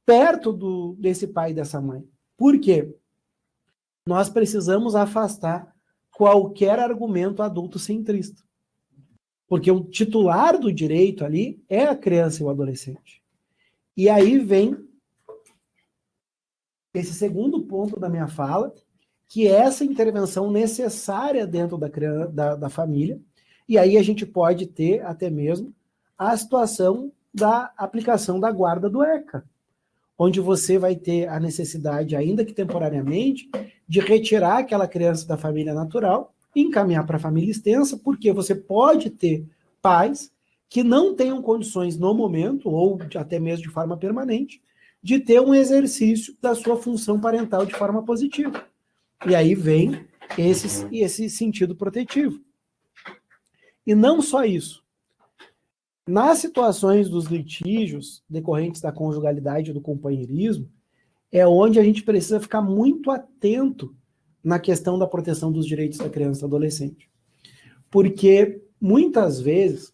perto desse pai e dessa mãe. Por quê? Nós precisamos afastar qualquer argumento adulto-centrista. Porque o titular do direito ali é a criança e o adolescente. E aí vem esse segundo ponto da minha fala, que é essa intervenção necessária dentro da família, e aí a gente pode ter até mesmo a situação da aplicação da guarda do ECA, onde você vai ter a necessidade, ainda que temporariamente, de retirar aquela criança da família natural e encaminhar para a família extensa, porque você pode ter pais que não tenham condições no momento, ou até mesmo de forma permanente, de ter um exercício da sua função parental de forma positiva. E aí vem esse sentido protetivo. E não só isso. Nas situações dos litígios decorrentes da conjugalidade e do companheirismo, é onde a gente precisa ficar muito atento na questão da proteção dos direitos da criança e do adolescente. Porque, muitas vezes,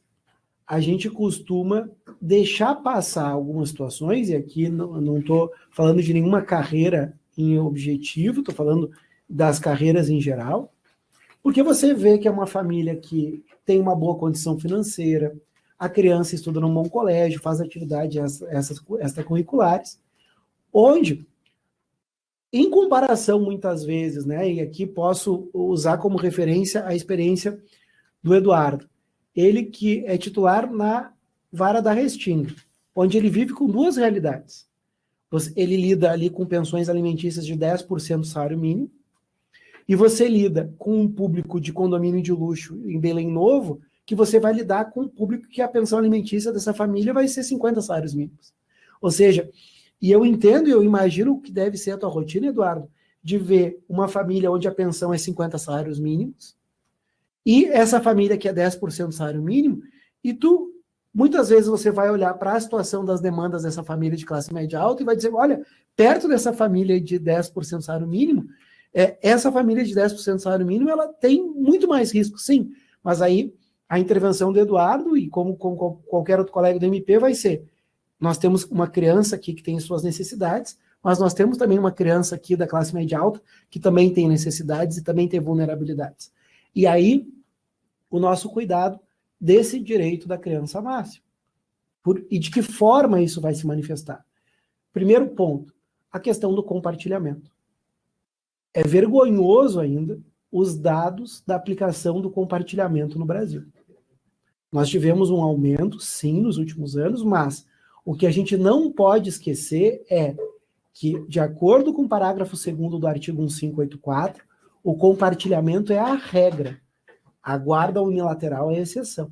a gente costuma deixar passar algumas situações, e aqui não estou falando de nenhuma carreira em objetivo, estou falando das carreiras em geral, porque você vê que é uma família que tem uma boa condição financeira, a criança estuda num bom colégio, faz atividades extracurriculares, onde, em comparação muitas vezes, né, e aqui posso usar como referência a experiência do Eduardo, ele que é titular na vara da Restinga, onde ele vive com duas realidades. Ele lida ali com pensões alimentícias de 10% do salário mínimo, e você lida com um público de condomínio de luxo em Belém Novo, que você vai lidar com um público que a pensão alimentícia dessa família vai ser 50 salários mínimos. Ou seja, e eu entendo e eu imagino que deve ser a tua rotina, Eduardo, de ver uma família onde a pensão é 50 salários mínimos, e essa família que é 10% do salário mínimo, e tu, muitas vezes você vai olhar para a situação das demandas dessa família de classe média alta e vai dizer, olha, perto dessa família de 10% do salário mínimo, essa família de 10% do salário mínimo, ela tem muito mais risco, sim, mas aí a intervenção do Eduardo, e como qualquer outro colega do MP, vai ser, nós temos uma criança aqui que tem suas necessidades, mas nós temos também uma criança aqui da classe média alta que também tem necessidades e também tem vulnerabilidades. E aí, o nosso cuidado desse direito da criança máxima. E de que forma isso vai se manifestar? Primeiro ponto, a questão do compartilhamento. É vergonhoso ainda os dados da aplicação do compartilhamento no Brasil. Nós tivemos um aumento, sim, nos últimos anos, mas o que a gente não pode esquecer é que, de acordo com o parágrafo 2º do artigo 1584, o compartilhamento é a regra, a guarda unilateral é a exceção.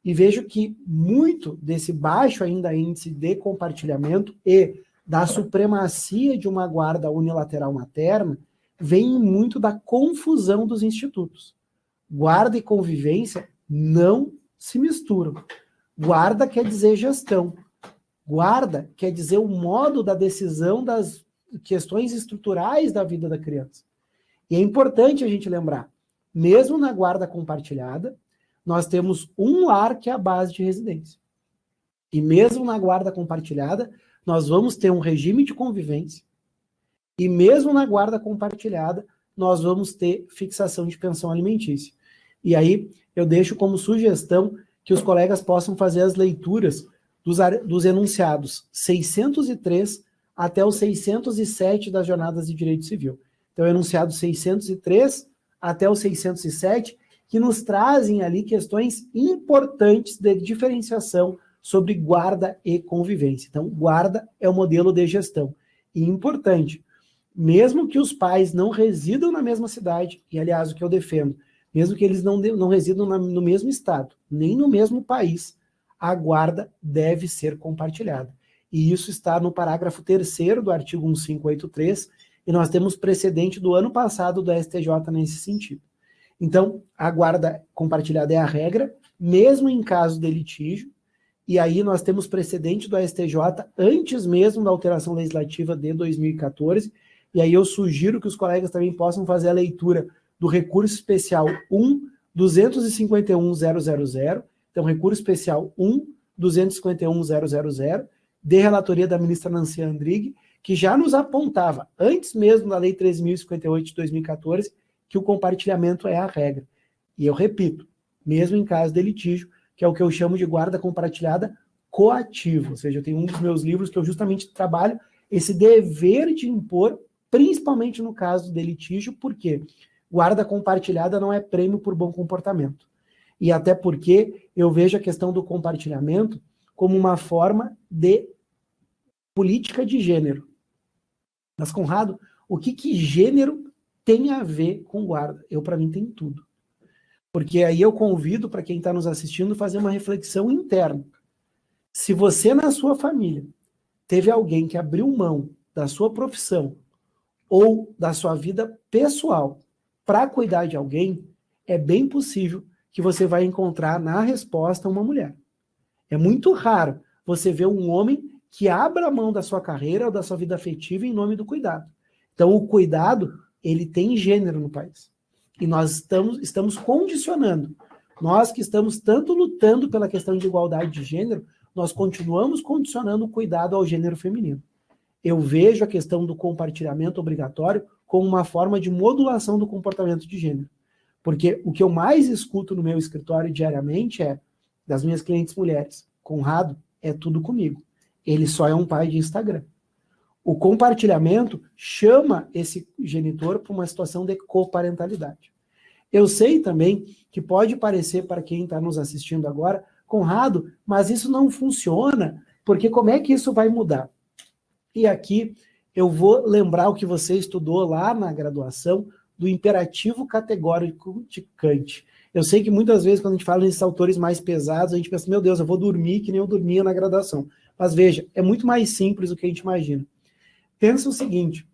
E vejo que muito desse baixo ainda índice de compartilhamento e da supremacia de uma guarda unilateral materna vem muito da confusão dos institutos. Guarda e convivência não se misturam. Guarda quer dizer gestão. Guarda quer dizer o modo da decisão das questões estruturais da vida da criança. E é importante a gente lembrar, mesmo na guarda compartilhada, nós temos um lar que é a base de residência. E mesmo na guarda compartilhada, nós vamos ter um regime de convivência. E mesmo na guarda compartilhada, nós vamos ter fixação de pensão alimentícia. E aí, eu deixo como sugestão que os colegas possam fazer as leituras dos enunciados 603 até os 607 das jornadas de direito civil. Então, o enunciado 603 até o 607, que nos trazem ali questões importantes de diferenciação sobre guarda e convivência. Então, guarda é o modelo de gestão. E importante, mesmo que os pais não residam na mesma cidade, e aliás, o que eu defendo, mesmo que eles não residam no mesmo estado, nem no mesmo país, a guarda deve ser compartilhada. E isso está no parágrafo 3º do artigo 1583, e nós temos precedente do ano passado do STJ nesse sentido. Então, a guarda compartilhada é a regra, mesmo em caso de litígio, e aí nós temos precedente do STJ antes mesmo da alteração legislativa de 2014, e aí eu sugiro que os colegas também possam fazer a leitura do recurso especial 1.251.000, então recurso especial 1.251.000, de relatoria da ministra Nancy Andrighi, que já nos apontava, antes mesmo da Lei 13.058 de 2014, que o compartilhamento é a regra. E eu repito, mesmo em caso de litígio, que é o que eu chamo de guarda compartilhada coativa, ou seja, eu tenho um dos meus livros que eu justamente trabalho esse dever de impor, principalmente no caso de litígio, porque guarda compartilhada não é prêmio por bom comportamento. E até porque eu vejo a questão do compartilhamento como uma forma de política de gênero. Mas, Conrado, o que gênero tem a ver com guarda? Para mim, tem tudo. Porque aí eu convido para quem está nos assistindo fazer uma reflexão interna. Se você, na sua família, teve alguém que abriu mão da sua profissão ou da sua vida pessoal para cuidar de alguém, é bem possível que você vai encontrar na resposta uma mulher. É muito raro você ver um homem que abra mão da sua carreira ou da sua vida afetiva em nome do cuidado. Então, o cuidado, ele tem gênero no país. E nós estamos condicionando. Nós que estamos tanto lutando pela questão de igualdade de gênero, nós continuamos condicionando o cuidado ao gênero feminino. Eu vejo a questão do compartilhamento obrigatório como uma forma de modulação do comportamento de gênero. Porque o que eu mais escuto no meu escritório diariamente é, das minhas clientes mulheres, Conrado, é tudo comigo. Ele só é um pai de Instagram. O compartilhamento chama esse genitor para uma situação de coparentalidade. Eu sei também que pode parecer para quem está nos assistindo agora, Conrado, mas isso não funciona, porque como é que isso vai mudar? E aqui eu vou lembrar o que você estudou lá na graduação do imperativo categórico de Kant. Eu sei que muitas vezes quando a gente fala nesses autores mais pesados, a gente pensa, meu Deus, eu vou dormir que nem eu dormia na graduação. Mas veja, é muito mais simples do que a gente imagina. Pensa o seguinte,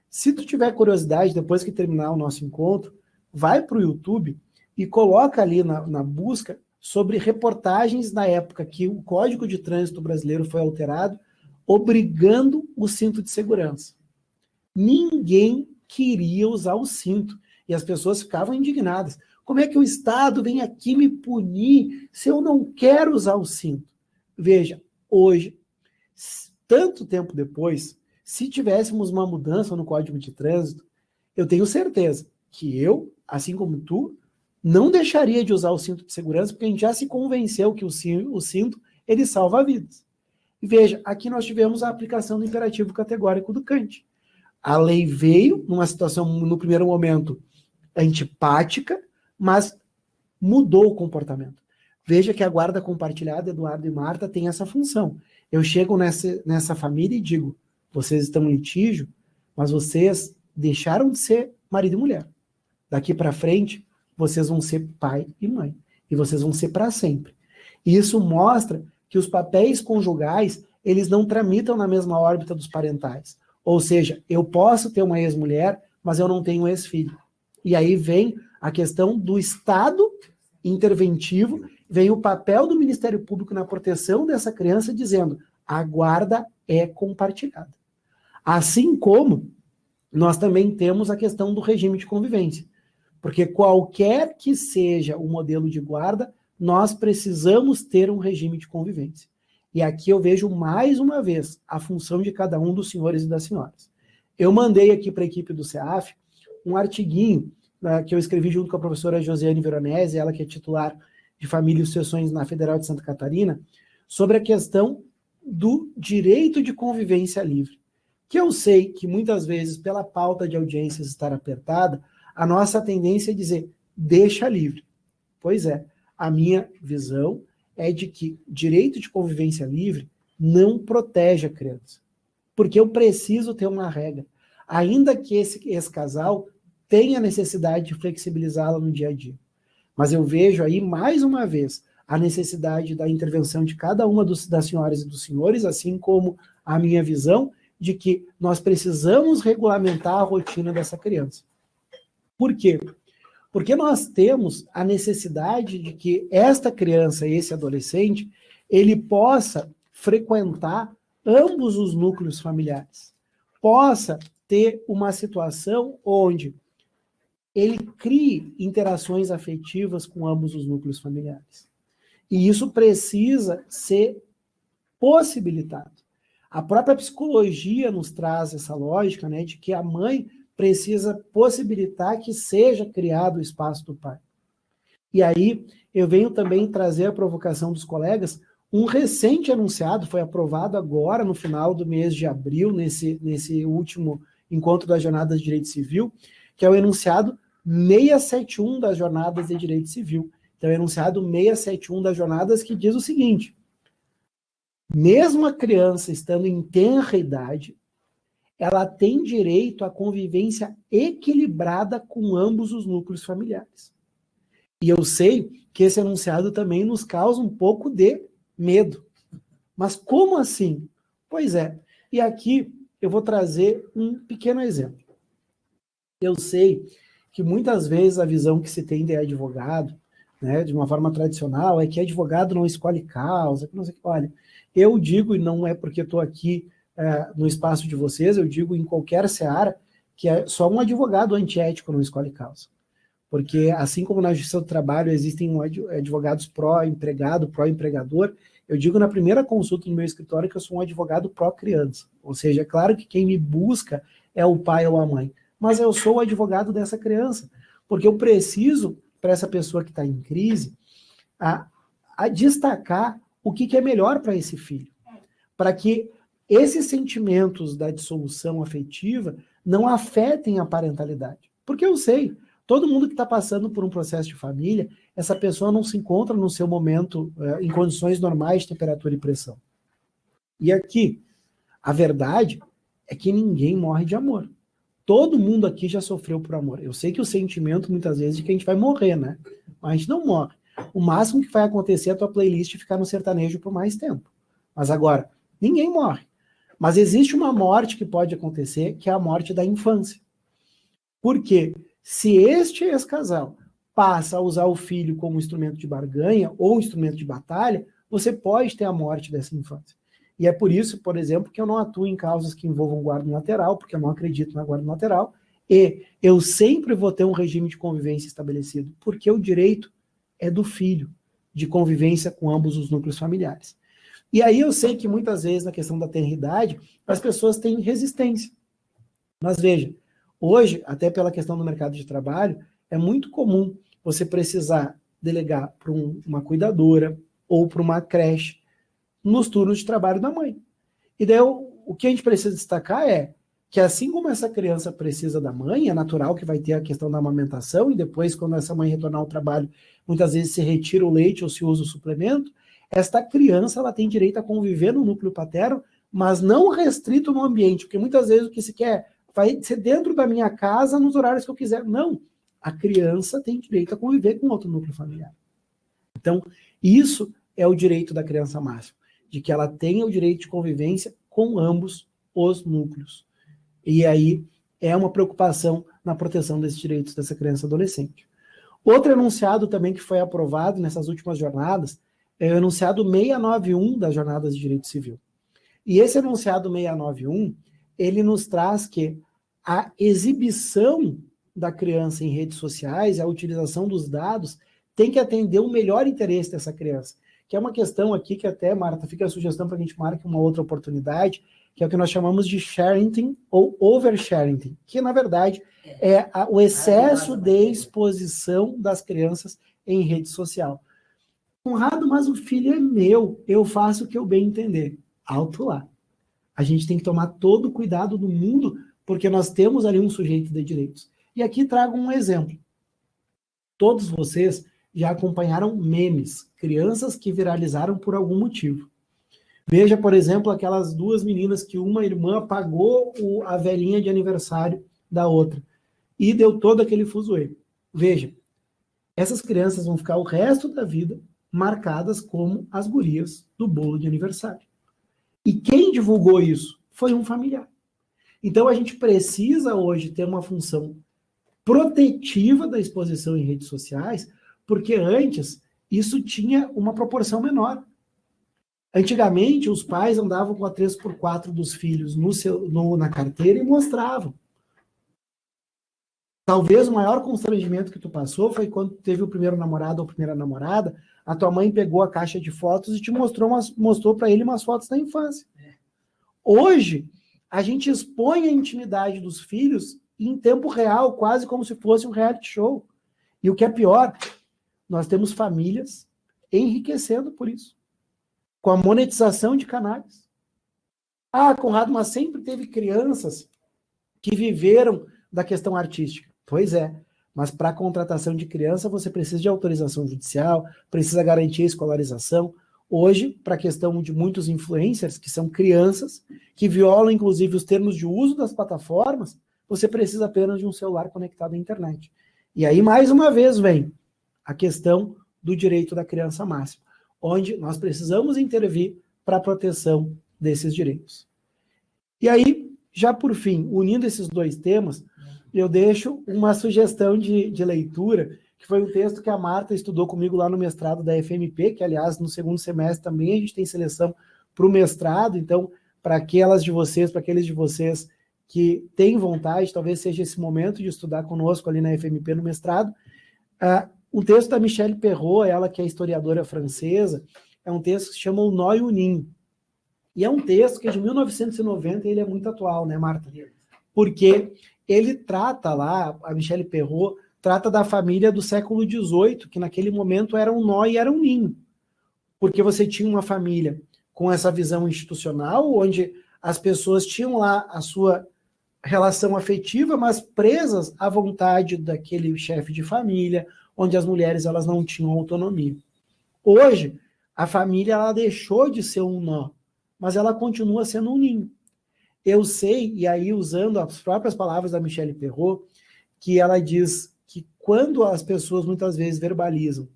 se tu tiver curiosidade, depois que terminar o nosso encontro, vai para o YouTube e coloca ali na busca sobre reportagens na época que o Código de Trânsito brasileiro foi alterado, obrigando o cinto de segurança. Ninguém queria usar o cinto e as pessoas ficavam indignadas. Como é que o Estado vem aqui me punir se eu não quero usar o cinto? Veja, hoje, tanto tempo depois, se tivéssemos uma mudança no Código de Trânsito, eu tenho certeza que eu, assim como tu, não deixaria de usar o cinto de segurança, porque a gente já se convenceu que o cinto ele salva vidas. E veja, aqui nós tivemos a aplicação do imperativo categórico do Kant. A lei veio numa situação, no primeiro momento, antipática, mas mudou o comportamento. Veja que a guarda compartilhada, Eduardo e Marta, tem essa função. Eu chego nessa família e digo, vocês estão em litígio, mas vocês deixaram de ser marido e mulher. Daqui para frente, vocês vão ser pai e mãe. E vocês vão ser para sempre. E isso mostra que os papéis conjugais, eles não tramitam na mesma órbita dos parentais. Ou seja, eu posso ter uma ex-mulher, mas eu não tenho um ex-filho. E aí vem a questão do Estado interventivo, vem o papel do Ministério Público na proteção dessa criança, dizendo, a guarda é compartilhada. Assim como nós também temos a questão do regime de convivência. Porque qualquer que seja o modelo de guarda, nós precisamos ter um regime de convivência. E aqui eu vejo mais uma vez a função de cada um dos senhores e das senhoras. Eu mandei aqui para a equipe do CEAF um artiguinho que eu escrevi junto com a professora Josiane Veronese, ela que é titular de Família e Sucessões na Federal de Santa Catarina, sobre a questão do direito de convivência livre. Que eu sei que muitas vezes, pela pauta de audiências estar apertada, a nossa tendência é dizer, deixa livre. Pois é, a minha visão é de que direito de convivência livre não protege a criança. Porque eu preciso ter uma regra. Ainda que esse casal tenha necessidade de flexibilizá-la no dia a dia. Mas eu vejo aí, mais uma vez, a necessidade da intervenção de cada uma das senhoras e dos senhores, assim como a minha visão de que nós precisamos regulamentar a rotina dessa criança. Por quê? Porque nós temos a necessidade de que esta criança e esse adolescente, ele possa frequentar ambos os núcleos familiares, possa ter uma situação onde ele crie interações afetivas com ambos os núcleos familiares. E isso precisa ser possibilitado. A própria psicologia nos traz essa lógica, né, de que a mãe precisa possibilitar que seja criado o espaço do pai. E aí, eu venho também trazer a provocação dos colegas, um recente anunciado, foi aprovado agora no final do mês de abril, nesse último encontro das Jornadas de Direito Civil, que é o enunciado 671 das Jornadas de Direito Civil. Então, é o enunciado 671 das Jornadas que diz o seguinte: mesmo a criança estando em tenra idade, ela tem direito à convivência equilibrada com ambos os núcleos familiares. E eu sei que esse enunciado também nos causa um pouco de medo. Mas como assim? Pois é, e aqui eu vou trazer um pequeno exemplo. Eu sei que muitas vezes a visão que se tem de advogado, né, de uma forma tradicional, é que advogado não escolhe causa, que não sei o que. Olha, eu digo, e não é porque estou aqui no espaço de vocês, eu digo em qualquer seara, que é só um advogado antiético não escolhe causa. Porque assim como na justiça do trabalho existem advogados pró-empregado, pró-empregador, eu digo na primeira consulta no meu escritório que eu sou um advogado pró-criança. Ou seja, é claro que quem me busca é o pai ou a mãe, mas eu sou o advogado dessa criança, porque eu preciso, para essa pessoa que está em crise, a destacar o que é melhor para esse filho, para que esses sentimentos da dissolução afetiva não afetem a parentalidade. Porque eu sei, todo mundo que está passando por um processo de família, essa pessoa não se encontra no seu momento em condições normais de temperatura e pressão. E aqui, a verdade é que ninguém morre de amor. Todo mundo aqui já sofreu por amor. Eu sei que o sentimento, muitas vezes, é que a gente vai morrer, né? Mas a gente não morre. O máximo que vai acontecer é a tua playlist ficar no sertanejo por mais tempo. Mas agora, ninguém morre. Mas existe uma morte que pode acontecer, que é a morte da infância. Por quê? Se este ex-casal passa a usar o filho como instrumento de barganha ou instrumento de batalha, você pode ter a morte dessa infância. E é por isso, por exemplo, que eu não atuo em causas que envolvam guarda lateral, porque eu não acredito na guarda lateral, e eu sempre vou ter um regime de convivência estabelecido, porque o direito é do filho, de convivência com ambos os núcleos familiares. E aí eu sei que muitas vezes, na questão da tenridade, as pessoas têm resistência. Mas veja, hoje, até pela questão do mercado de trabalho, é muito comum você precisar delegar para uma cuidadora ou para uma creche nos turnos de trabalho da mãe. E daí o que a gente precisa destacar é que assim como essa criança precisa da mãe, é natural que vai ter a questão da amamentação, e depois, quando essa mãe retornar ao trabalho, muitas vezes se retira o leite ou se usa o suplemento, esta criança ela tem direito a conviver no núcleo paterno, mas não restrito no ambiente, porque muitas vezes o que se quer vai ser dentro da minha casa nos horários que eu quiser. Não, a criança tem direito a conviver com outro núcleo familiar. Então, isso é o direito da criança máxima, de que ela tenha o direito de convivência com ambos os núcleos. E aí é uma preocupação na proteção desses direitos dessa criança e adolescente. Outro enunciado também que foi aprovado nessas últimas jornadas é o enunciado 691 das Jornadas de Direito Civil. E esse enunciado 691, ele nos traz que a exibição da criança em redes sociais, a utilização dos dados, tem que atender o melhor interesse dessa criança. Que é uma questão aqui que até, Marta, fica a sugestão para a gente marcar uma outra oportunidade, que é o que nós chamamos de sharing ou oversharing, que na verdade é o excesso de exposição das crianças em rede social. Conrado, mas o filho é meu, eu faço o que eu bem entender. Alto lá. A gente tem que tomar todo o cuidado do mundo, porque nós temos ali um sujeito de direitos. E aqui trago um exemplo. Todos vocês já acompanharam memes, crianças que viralizaram por algum motivo. Veja, por exemplo, aquelas duas meninas que uma irmã apagou a velhinha de aniversário da outra e deu todo aquele fuzuê. Veja, essas crianças vão ficar o resto da vida marcadas como as gurias do bolo de aniversário. E quem divulgou isso foi um familiar. Então a gente precisa hoje ter uma função protetiva da exposição em redes sociais, porque antes isso tinha uma proporção menor. Antigamente, os pais andavam com a 3x4 dos filhos na carteira e mostravam. Talvez o maior constrangimento que tu passou foi quando teve o primeiro namorado ou primeira namorada, a tua mãe pegou a caixa de fotos e te mostrou para ele umas fotos da infância. Hoje, a gente expõe a intimidade dos filhos em tempo real, quase como se fosse um reality show. E o que é pior, nós temos famílias enriquecendo por isso, com a monetização de canais. Ah, Conrado, mas sempre teve crianças que viveram da questão artística. Pois é, mas para a contratação de criança você precisa de autorização judicial, precisa garantir a escolarização. Hoje, para a questão de muitos influencers, que são crianças, que violam inclusive os termos de uso das plataformas, você precisa apenas de um celular conectado à internet. E aí, mais uma vez, vem a questão do direito da criança máxima, onde nós precisamos intervir para a proteção desses direitos. E aí, já por fim, unindo esses dois temas, eu deixo uma sugestão de leitura, que foi um texto que a Marta estudou comigo lá no mestrado da FMP, que, aliás, no segundo semestre também a gente tem seleção para o mestrado, então, para aqueles de vocês que têm vontade, talvez seja esse momento de estudar conosco ali na FMP no mestrado, um texto da Michelle Perrault, ela que é historiadora francesa, é um texto que se chama O Nó e o Ninho. E é um texto que é de 1990 e ele é muito atual, né, Marta? Porque ele trata lá, a Michelle Perrault, trata da família do século XVIII, que naquele momento era um nó e era um ninho. Porque você tinha uma família com essa visão institucional, onde as pessoas tinham lá a sua relação afetiva, mas presas à vontade daquele chefe de família, onde as mulheres elas não tinham autonomia. Hoje, a família ela deixou de ser um nó, mas ela continua sendo um ninho. Eu sei, e aí usando as próprias palavras da Michelle Perrault, que ela diz que quando as pessoas muitas vezes verbalizam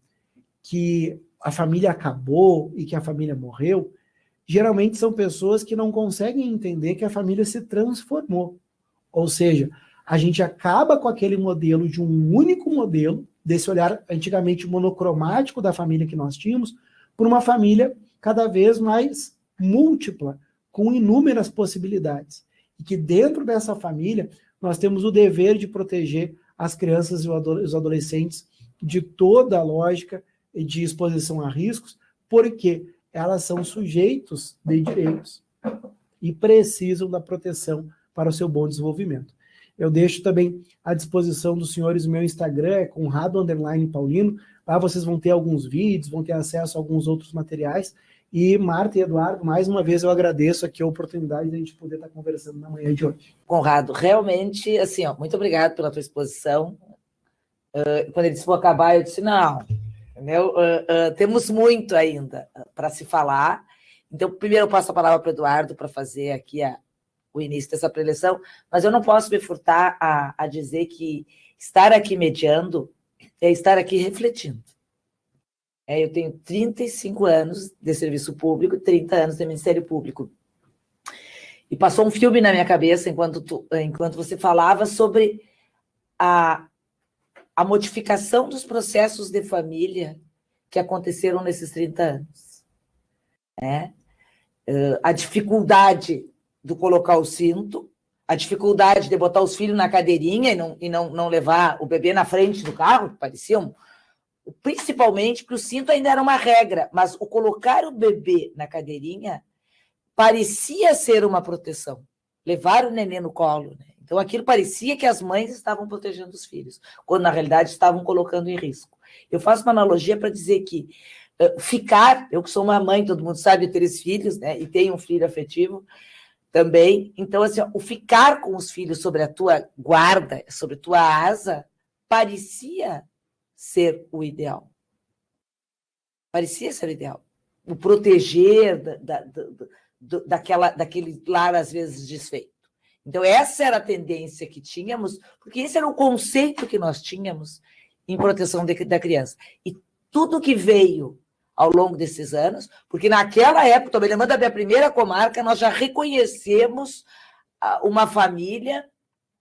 que a família acabou e que a família morreu, geralmente são pessoas que não conseguem entender que a família se transformou. Ou seja, a gente acaba com aquele modelo de um único modelo, desse olhar antigamente monocromático da família que nós tínhamos, por uma família cada vez mais múltipla, com inúmeras possibilidades. E que dentro dessa família, nós temos o dever de proteger as crianças e os adolescentes de toda a lógica de exposição a riscos, porque elas são sujeitos de direitos e precisam da proteção para o seu bom desenvolvimento. Eu deixo também à disposição dos senhores o meu Instagram, é Conrado_Paulino. Lá vocês vão ter alguns vídeos, vão ter acesso a alguns outros materiais. E Marta e Eduardo, mais uma vez eu agradeço aqui a oportunidade de a gente poder estar conversando na manhã de hoje. Conrado, realmente, assim, ó, muito obrigado pela tua exposição. Quando ele disse vou acabar, eu disse não, entendeu? Temos muito ainda para se falar. Então, primeiro eu passo a palavra para o Eduardo para fazer aqui o início dessa preleção, mas eu não posso me furtar a dizer que estar aqui mediando é estar aqui refletindo. Eu tenho 35 anos de serviço público, 30 anos de Ministério Público. E passou um filme na minha cabeça enquanto você falava sobre a modificação dos processos de família que aconteceram nesses 30 anos. A dificuldade do colocar o cinto, a dificuldade de botar os filhos na cadeirinha e não levar o bebê na frente do carro, que pareciam, principalmente porque o cinto ainda era uma regra, mas o colocar o bebê na cadeirinha parecia ser uma proteção, levar o nenê no colo, né? Então, aquilo parecia que as mães estavam protegendo os filhos, quando, na realidade, estavam colocando em risco. Eu faço uma analogia para dizer que ficar, eu que sou uma mãe, todo mundo sabe, 3 filhos, né? E tenho um filho afetivo também. Então, assim, o ficar com os filhos sobre a tua guarda, sobre a tua asa, parecia ser o ideal. Parecia ser o ideal. O proteger daquele lar, às vezes, desfeito. Então, essa era a tendência que tínhamos, porque esse era o conceito que nós tínhamos em proteção da criança. E tudo que veio ao longo desses anos, porque naquela época, estou me lembrando da minha primeira comarca, nós já reconhecemos uma família,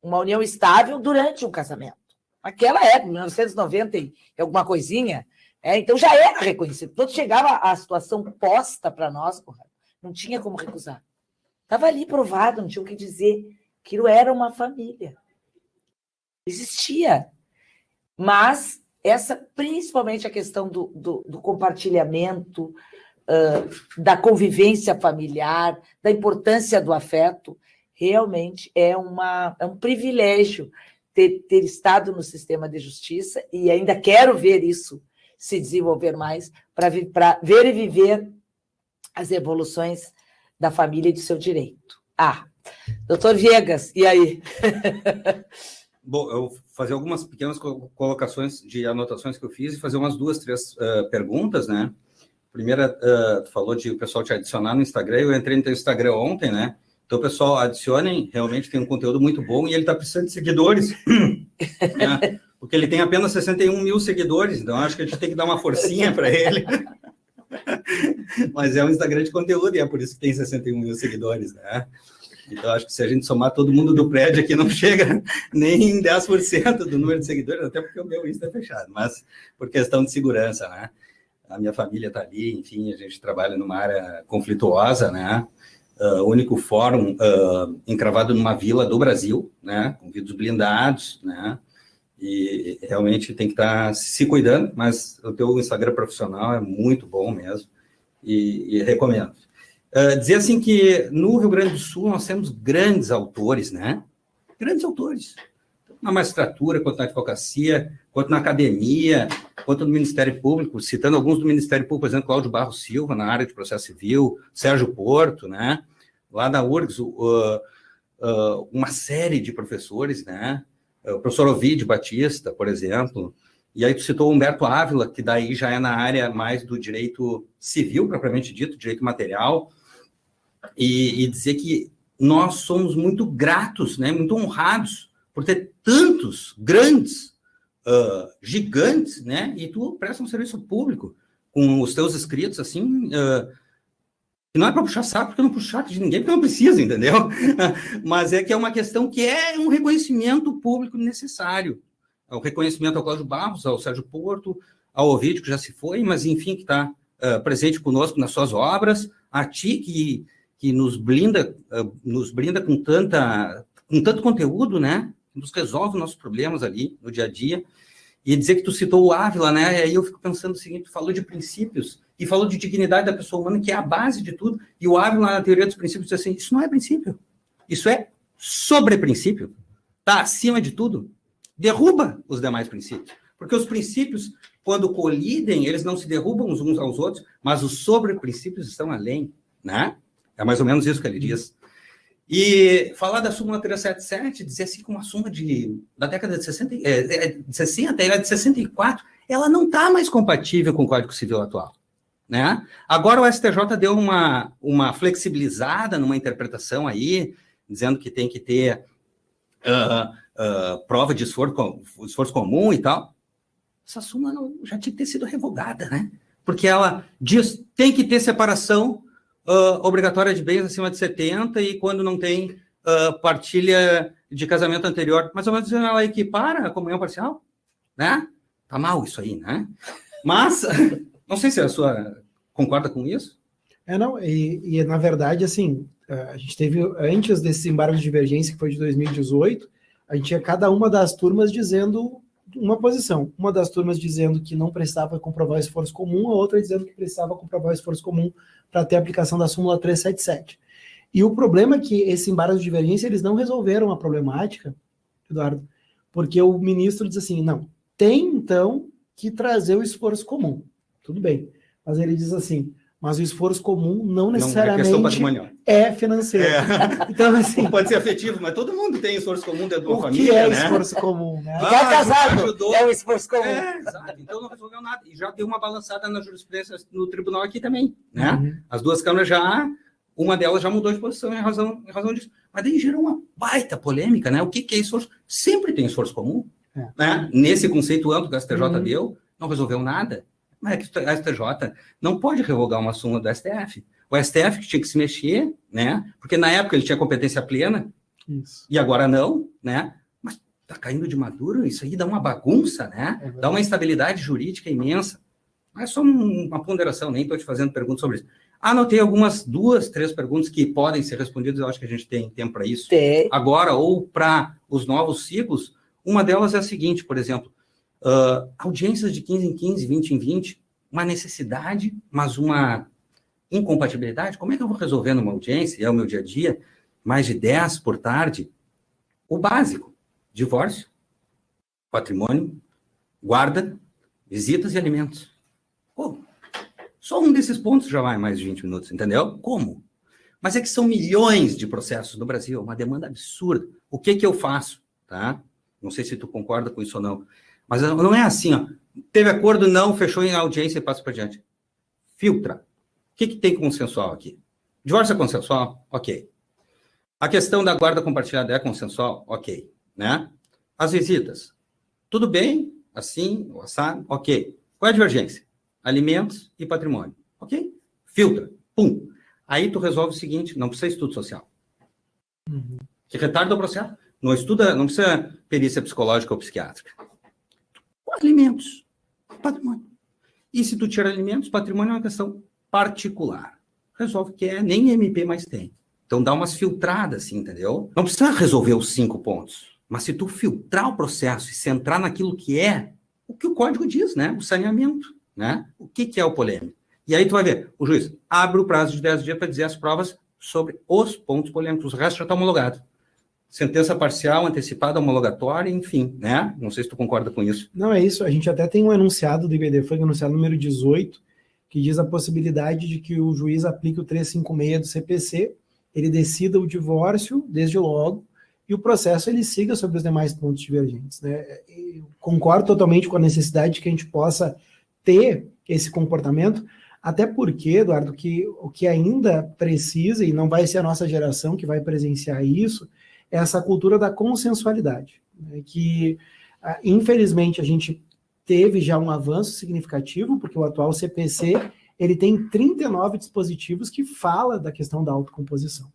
uma união estável durante um casamento. Naquela época, 1990 e alguma coisinha, então já era reconhecido. Quando chegava a situação posta para nós, não tinha como recusar. Estava ali provado, não tinha o que dizer. Aquilo era uma família. Existia. Mas principalmente a questão do compartilhamento, da convivência familiar, da importância do afeto, realmente é um privilégio ter estado no sistema de justiça, e ainda quero ver isso se desenvolver mais, para ver e viver as evoluções da família e do seu direito. Doutor Viegas, e aí? Bom, eu vou fazer algumas pequenas colocações de anotações que eu fiz e fazer umas 2, 3 perguntas, né? Primeira, tu falou de o pessoal te adicionar no Instagram, eu entrei no teu Instagram ontem, né? Então, pessoal, adicionem, realmente tem um conteúdo muito bom e ele está precisando de seguidores, né? Porque ele tem apenas 61 mil seguidores, então acho que a gente tem que dar uma forcinha para ele. Mas é um Instagram de conteúdo e é por isso que tem 61 mil seguidores, né? Então, acho que se a gente somar todo mundo do prédio aqui, não chega nem em 10% do número de seguidores, até porque o meu Insta é fechado, mas por questão de segurança, né? A minha família está ali, enfim, a gente trabalha numa área conflituosa, né? O único fórum encravado numa vila do Brasil, né? Com vidros blindados, né? E realmente tem que estar se cuidando, mas o teu Instagram profissional é muito bom mesmo e recomendo. Dizer assim que no Rio Grande do Sul nós temos grandes autores, né? Grandes autores. Na magistratura, quanto na advocacia, quanto na academia, quanto no Ministério Público, citando alguns do Ministério Público, por exemplo, Cláudio Barros Silva, na área de processo civil, Sérgio Porto, né? Lá da URGS, uma série de professores, né? O professor Ovidio Batista, por exemplo. E aí tu citou o Humberto Ávila, que daí já é na área mais do direito civil, propriamente dito, direito material, e dizer que nós somos muito gratos, né, muito honrados por ter tantos grandes, gigantes, né, e tu presta um serviço público com os teus escritos, assim, que não é para puxar saco, porque eu não puxo saco de ninguém, porque eu não preciso, entendeu? Mas é que é uma questão que é um reconhecimento público necessário. O reconhecimento ao Cláudio Barros, ao Sérgio Porto, ao Ovidio, que já se foi, mas, enfim, que está presente conosco nas suas obras, a ti, que nos blinda com tanto conteúdo, né? Que nos resolve nossos problemas ali no dia a dia. E dizer que tu citou o Ávila, né? E aí eu fico pensando o seguinte, tu falou de princípios e falou de dignidade da pessoa humana, que é a base de tudo. E o Ávila, na teoria dos princípios, diz assim, isso não é princípio. Isso é sobre-princípio. Está acima de tudo. Derruba os demais princípios. Porque os princípios, quando colidem, eles não se derrubam uns aos outros, mas os sobre-princípios estão além, né? É mais ou menos isso que ele diz. E falar da súmula 377, dizer assim que uma súmula da década de 60, ela é de 64, ela não está mais compatível com o Código Civil atual, né? Agora o STJ deu uma flexibilizada numa interpretação aí, dizendo que tem que ter prova de esforço comum e tal. Essa súmula já tinha que ter sido revogada, né? Porque ela diz tem que ter separação obrigatória de bens acima de 70 e quando não tem partilha de casamento anterior, mais ou menos ela equipara a comunhão parcial, né? Tá mal isso aí, né? Mas, não sei se a sua concorda com isso. Não, e na verdade, assim, A gente teve, antes desse embargo de divergência, que foi de 2018, a gente tinha cada uma das turmas dizendo uma posição. Uma das turmas dizendo que não precisava comprovar o esforço comum, a outra dizendo que precisava comprovar o esforço comum para ter a aplicação da súmula 377. E o problema é que esse embargo de divergência, eles não resolveram a problemática, Eduardo, porque o ministro diz assim, não, tem então que trazer o esforço comum. Tudo bem. Mas ele diz assim, mas o esforço comum não necessariamente é financeiro. Então, assim, não pode ser afetivo, mas todo mundo tem esforço comum dentro de uma família, o que é né? esforço comum? Né? Ficar casado é o esforço comum. Exato. Então não resolveu nada. E já deu uma balançada na jurisprudência no tribunal aqui também, né? As duas câmaras uma delas já mudou de posição em razão disso. Mas daí gerou uma baita polêmica, né? O que é esforço? Sempre tem esforço comum. Né? Nesse conceito amplo que a STJ deu, não resolveu nada. Mas é que a STJ não pode revogar uma súmula do STF. O STF que tinha que se mexer, né? Porque na época ele tinha competência plena, e agora não, né? Mas tá caindo de maduro, isso aí dá uma bagunça, né? Dá uma instabilidade jurídica imensa. Mas só uma ponderação, nem estou te fazendo perguntas sobre isso. Anotei algumas 2, 3 perguntas que podem ser respondidas, eu acho que a gente tem tempo para isso. Agora, ou para os novos ciclos, uma delas é a seguinte, por exemplo, audiências de 15 em 15, 20 em 20, uma necessidade, mas uma incompatibilidade. Como é que eu vou resolver numa audiência, é o meu dia a dia, mais de 10 por tarde? O básico, divórcio, patrimônio, guarda, visitas e alimentos. Como? Só um desses pontos já vai mais de 20 minutos, entendeu? Como? Mas é que são milhões de processos no Brasil, uma demanda absurda. O que eu faço? Tá? Não sei se tu concorda com isso ou não. Mas não é assim, ó. Teve acordo, não, fechou em audiência e passa para diante. Filtra. O que tem consensual aqui? Divórcio é consensual? Ok. A questão da guarda compartilhada é consensual? Ok. Né? As visitas. Tudo bem? Assim, o assado? Ok. Qual é a divergência? Alimentos e patrimônio. Ok? Filtra. Pum. Aí tu resolve o seguinte, não precisa estudo social. Que retarda o processo. Não precisa perícia psicológica ou psiquiátrica. Alimentos, patrimônio. E se tu tira alimentos, patrimônio é uma questão particular. Resolve o que é, nem MP mais tem. Então dá umas filtradas, assim, entendeu? Não precisa resolver os 5 pontos. Mas se tu filtrar o processo e centrar naquilo que é, o que o código diz, né? O saneamento, né? O que é o polêmico? E aí tu vai ver, o juiz abre o prazo de 10 dias para dizer as provas sobre os pontos polêmicos. O resto já está homologado. Sentença parcial, antecipada, homologatória, enfim, né? Não sei se tu concorda com isso. Não, é isso. A gente até tem um enunciado do IBD, enunciado número 18, que diz a possibilidade de que o juiz aplique o 356 do CPC, ele decida o divórcio desde logo, e o processo ele siga sobre os demais pontos divergentes, né? Eu concordo totalmente com a necessidade de que a gente possa ter esse comportamento, até porque, Eduardo, que o que ainda precisa, e não vai ser a nossa geração que vai presenciar isso, é essa cultura da consensualidade, né? Que, infelizmente, a gente teve já um avanço significativo, porque o atual CPC ele tem 39 dispositivos que fala da questão da autocomposição.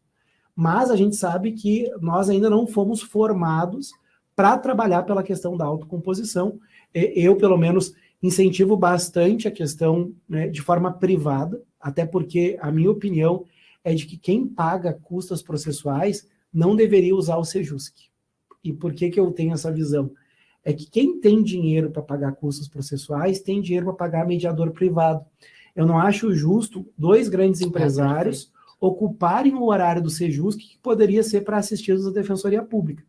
Mas a gente sabe que nós ainda não fomos formados para trabalhar pela questão da autocomposição. Eu, pelo menos, incentivo bastante a questão, né, de forma privada, até porque a minha opinião é de que quem paga custas processuais não deveria usar o Sejusc. E por que eu tenho essa visão? É que quem tem dinheiro para pagar custos processuais tem dinheiro para pagar mediador privado. Eu não acho justo 2 grandes empresários ocuparem o horário do Sejusc que poderia ser para assistidos da Defensoria Pública.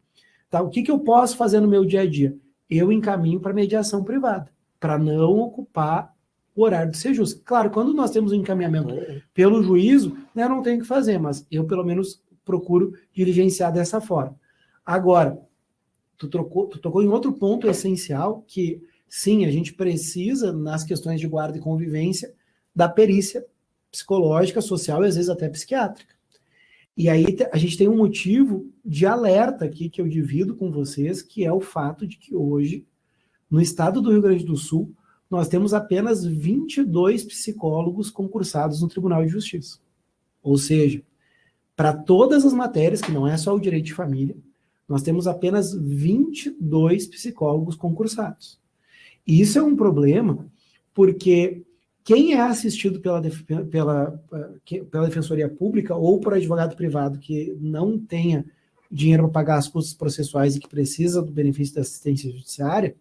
Tá? O que eu posso fazer no meu dia a dia? Eu encaminho para mediação privada, para não ocupar o horário do Sejusc. Claro, quando nós temos um encaminhamento pelo juízo, né, eu não tenho o que fazer, mas eu, pelo menos, procuro diligenciar dessa forma. Agora, tu tocou em outro ponto essencial, que, sim, a gente precisa, nas questões de guarda e convivência, da perícia psicológica, social e, às vezes, até psiquiátrica. E aí a gente tem um motivo de alerta aqui que eu divido com vocês, que é o fato de que hoje, no estado do Rio Grande do Sul, nós temos apenas 22 psicólogos concursados no Tribunal de Justiça. Ou seja, para todas as matérias, que não é só o direito de família, nós temos apenas 22 psicólogos concursados. E isso é um problema, porque quem é assistido pela Defensoria Pública ou por advogado privado que não tenha dinheiro para pagar as custas processuais e que precisa do benefício da assistência judiciária,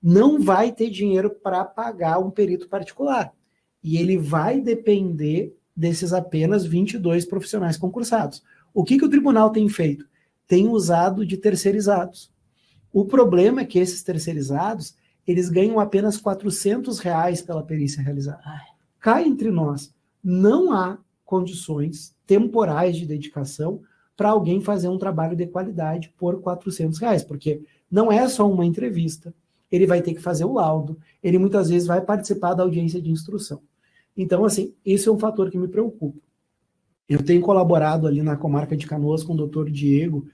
não vai ter dinheiro para pagar um perito particular. E ele vai depender desses apenas 22 profissionais concursados. O que o tribunal tem feito? Tem usado de terceirizados. O problema é que esses terceirizados, eles ganham apenas R$400 pela perícia realizada. Cá entre nós, não há condições temporais de dedicação para alguém fazer um trabalho de qualidade por R$400, porque não é só uma entrevista, ele vai ter que fazer o laudo, ele muitas vezes vai participar da audiência de instrução. Então, assim, esse é um fator que me preocupa. Eu tenho colaborado ali na comarca de Canoas com o doutor Diego.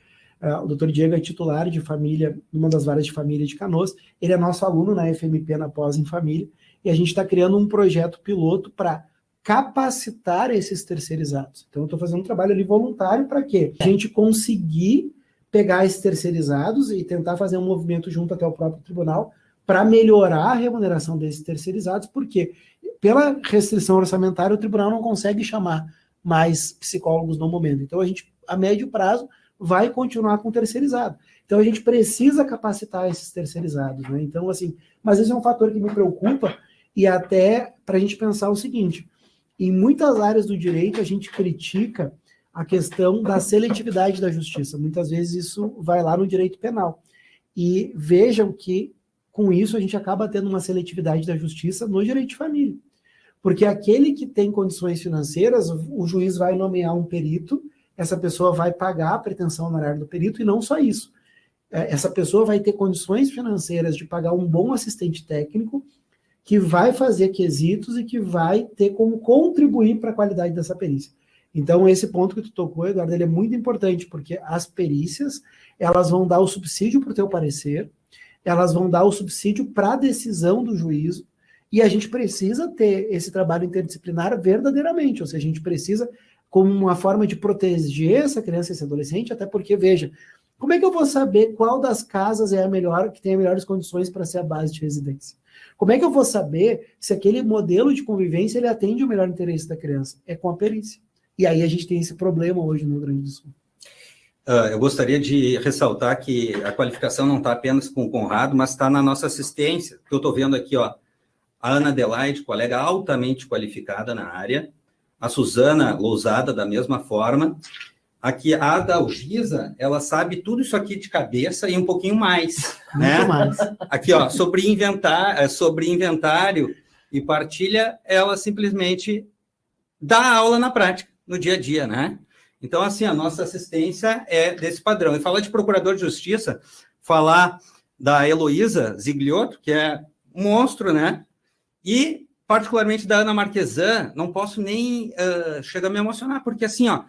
O doutor Diego é titular de família, numa das varas de família de Canoas. Ele é nosso aluno na FMP, na Pós em Família, e a gente está criando um projeto piloto para capacitar esses terceirizados. Então, eu estou fazendo um trabalho ali voluntário para quê? A gente conseguir pegar esses terceirizados e tentar fazer um movimento junto até o próprio tribunal para melhorar a remuneração desses terceirizados, porque pela restrição orçamentária o tribunal não consegue chamar mais psicólogos no momento. Então, a gente, a médio prazo, vai continuar com terceirizado. Então, a gente precisa capacitar esses terceirizados, né? Então, assim, mas esse é um fator que me preocupa, e até para a gente pensar o seguinte: em muitas áreas do direito, a gente critica a questão da seletividade da justiça. Muitas vezes isso vai lá no direito penal. E vejam que, com isso, a gente acaba tendo uma seletividade da justiça no direito de família. Porque aquele que tem condições financeiras, o juiz vai nomear um perito, essa pessoa vai pagar a pretensão honorária do perito, e não só isso. Essa pessoa vai ter condições financeiras de pagar um bom assistente técnico, que vai fazer quesitos e que vai ter como contribuir para a qualidade dessa perícia. Então, esse ponto que tu tocou, Eduardo, ele é muito importante, porque as perícias, elas vão dar o subsídio para o teu parecer, elas vão dar o subsídio para a decisão do juízo, e a gente precisa ter esse trabalho interdisciplinar verdadeiramente, ou seja, a gente precisa, como uma forma de proteger essa criança e esse adolescente, até porque, veja, como é que eu vou saber qual das casas é a melhor, que tem as melhores condições para ser a base de residência? Como é que eu vou saber se aquele modelo de convivência ele atende o melhor interesse da criança? É com a perícia. E aí a gente tem esse problema hoje no Rio Grande do Sul. Eu gostaria de ressaltar que a qualificação não está apenas com o Conrado, mas está na nossa assistência, que eu estou vendo aqui, ó, a Ana Adelaide, colega altamente qualificada na área, a Suzana Lousada, da mesma forma, aqui a Adalgisa, ela sabe tudo isso aqui de cabeça e um pouquinho mais, né? Muito mais. Aqui, ó, sobre inventário e partilha, ela simplesmente dá aula na prática, no dia a dia, né? Então, assim, a nossa assistência é desse padrão. E falar de procurador de justiça, falar da Heloísa Zigliotto, que é um monstro, né? E, particularmente, da Ana Marquesan, não posso nem chegar a me emocionar, porque, assim, ó,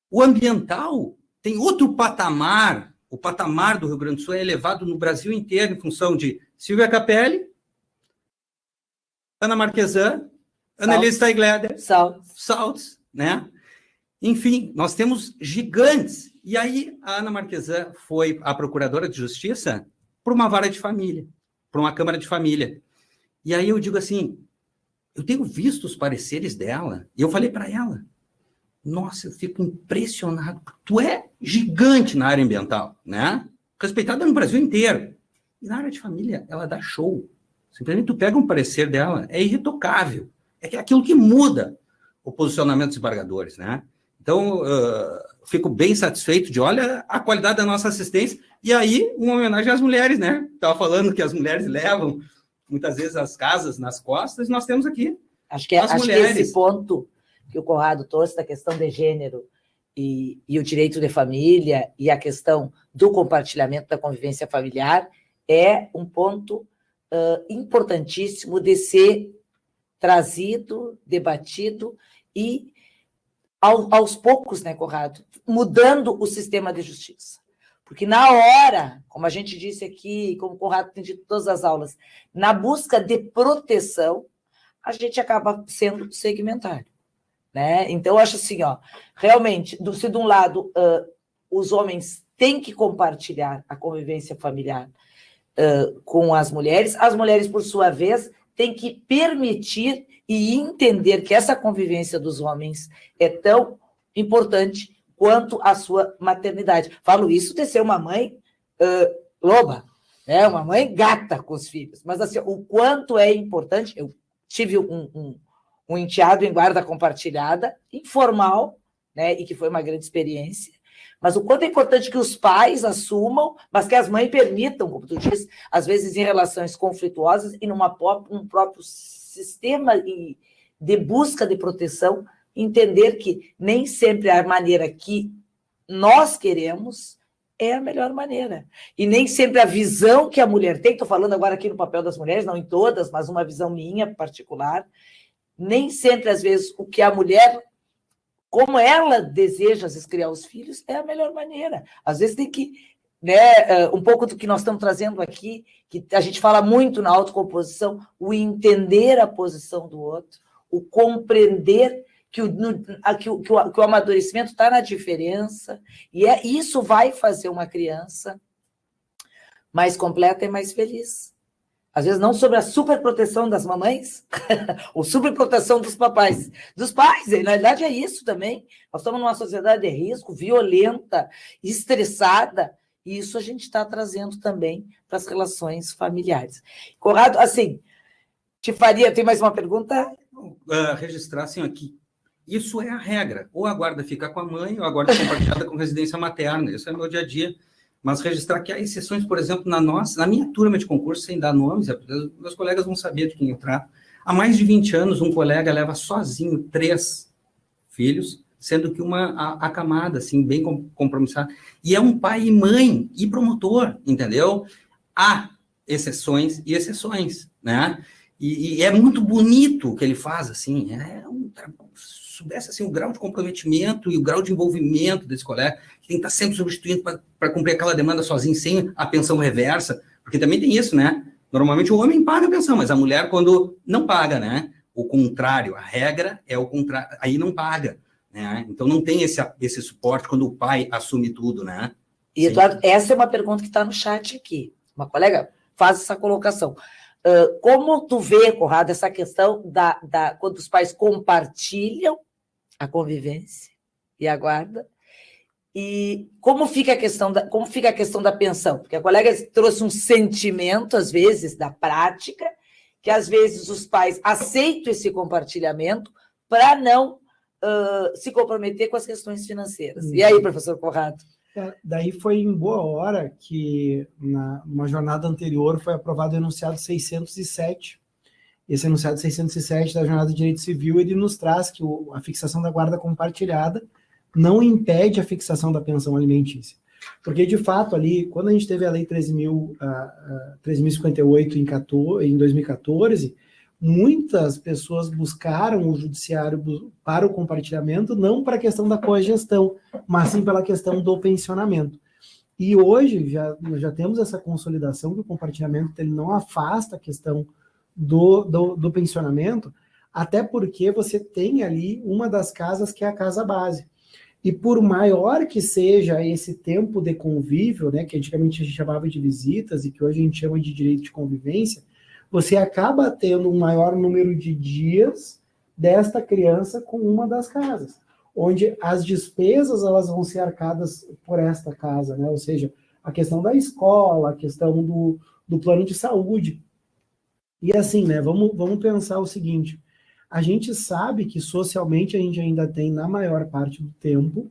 o ambiental tem outro patamar. O patamar do Rio Grande do Sul é elevado no Brasil inteiro em função de Silvia Capelli, Ana Marquesan, Annelise Steigleder, Saltz, né? Enfim, nós temos gigantes. E aí a Ana Marquesan foi a procuradora de justiça para uma vara de família, para uma câmara de família. E aí eu digo assim, eu tenho visto os pareceres dela, e eu falei para ela, nossa, eu fico impressionado, tu é gigante na área ambiental, né? Respeitada no Brasil inteiro. E na área de família, ela dá show. Simplesmente tu pega um parecer dela, é irretocável. É aquilo que muda o posicionamento dos embargadores, né? Então, fico bem satisfeito de, olha, a qualidade da nossa assistência. E aí, uma homenagem às mulheres, né? Estava falando que as mulheres levam, muitas vezes, as casas nas costas, e nós temos aqui acho que esse ponto que o Conrado trouxe da questão de gênero e o direito de família e a questão do compartilhamento da convivência familiar é um ponto importantíssimo de ser trazido, debatido e, aos poucos, né, Conrado, mudando o sistema de justiça. Porque na hora, como a gente disse aqui, como o Conrado tem dito em todas as aulas, na busca de proteção, a gente acaba sendo segmentário, né? Então, eu acho assim, ó, realmente, se de um lado os homens têm que compartilhar a convivência familiar com as mulheres, por sua vez, tem que permitir e entender que essa convivência dos homens é tão importante quanto a sua maternidade. Falo isso de ser uma mãe loba, né? Uma mãe gata com os filhos, mas assim, o quanto é importante. Eu tive um enteado em guarda compartilhada, informal, né? E que foi uma grande experiência, mas o quanto é importante que os pais assumam, mas que as mães permitam, como tu diz, às vezes em relações conflituosas e num próprio sistema de busca de proteção, entender que nem sempre a maneira que nós queremos é a melhor maneira. E nem sempre a visão que a mulher tem, estou falando agora aqui no papel das mulheres, não em todas, mas uma visão minha particular, nem sempre, às vezes, o que a mulher, como ela deseja, às vezes, criar os filhos, é a melhor maneira. Às vezes tem que, né, um pouco do que nós estamos trazendo aqui, que a gente fala muito na autocomposição, o entender a posição do outro, o compreender que o amadurecimento está na diferença, e isso vai fazer uma criança mais completa e mais feliz. Às vezes não sobre a superproteção das mamães, ou superproteção dos papais. Dos pais, na verdade é isso também. Nós estamos numa sociedade de risco, violenta, estressada, e isso a gente está trazendo também para as relações familiares. Conrado, assim, tem mais uma pergunta? Registrar assim aqui. Isso é a regra. Ou a guarda fica com a mãe, ou a guarda é compartilhada com residência materna. Isso é meu dia a dia. Mas registrar que há exceções, por exemplo, na minha turma de concurso, sem dar nomes, meus colegas vão saber de quem eu trato. Há mais de 20 anos, um colega leva sozinho 3 filhos, sendo que uma acamada, assim, bem compromissada. E é um pai e mãe e promotor, entendeu? Há exceções e exceções, né? E é muito bonito o que ele faz, assim, soubesse assim, o grau de comprometimento e o grau de envolvimento desse colega, que tem que estar sempre substituindo para cumprir aquela demanda sozinho, sem a pensão reversa, porque também tem isso, né? Normalmente o homem paga a pensão, mas a mulher, quando não paga, né? O contrário, a regra é o contrário, aí não paga, né? Então não tem esse suporte quando o pai assume tudo, né? E, Eduardo, essa é uma pergunta que está no chat aqui. Uma colega faz essa colocação. Como tu vê, Conrado, essa questão quando os pais compartilham a convivência e a guarda, e como fica a questão da pensão? Porque a colega trouxe um sentimento, às vezes, da prática, que às vezes os pais aceitam esse compartilhamento para não se comprometer com as questões financeiras. E aí, professor Conrado? Daí foi em boa hora que, numa jornada anterior, foi aprovado o enunciado 607. Esse enunciado 607 da Jornada de Direito Civil, ele nos traz que a fixação da guarda compartilhada não impede a fixação da pensão alimentícia. Porque, de fato, ali, quando a gente teve a Lei 13.058 em 2014, muitas pessoas buscaram o judiciário para o compartilhamento, não para a questão da cogestão, mas sim pela questão do pensionamento. E hoje já temos essa consolidação que o compartilhamento ele não afasta a questão do pensionamento, até porque você tem ali uma das casas que é a casa base. E por maior que seja esse tempo de convívio, né, que antigamente a gente chamava de visitas e que hoje a gente chama de direito de convivência, você acaba tendo um maior número de dias desta criança com uma das casas, onde as despesas elas vão ser arcadas por esta casa, né? Ou seja, a questão da escola, a questão do plano de saúde. E assim, né, vamos pensar o seguinte, a gente sabe que socialmente a gente ainda tem, na maior parte do tempo,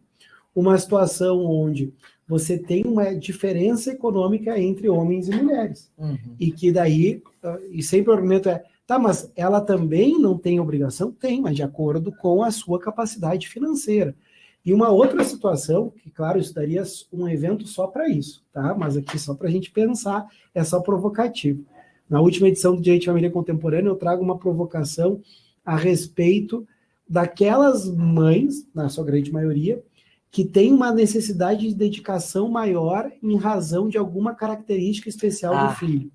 uma situação onde você tem uma diferença econômica entre homens e mulheres. Uhum. E que daí, e sempre o argumento tá, mas ela também não tem obrigação? Tem, mas de acordo com a sua capacidade financeira. E uma outra situação, que claro, isso daria um evento só para isso, tá? Mas aqui só para a gente pensar, é só provocativo. Na última edição do Direito de Família Contemporânea, eu trago uma provocação a respeito daquelas mães, na sua grande maioria, que têm uma necessidade de dedicação maior em razão de alguma característica especial do filho.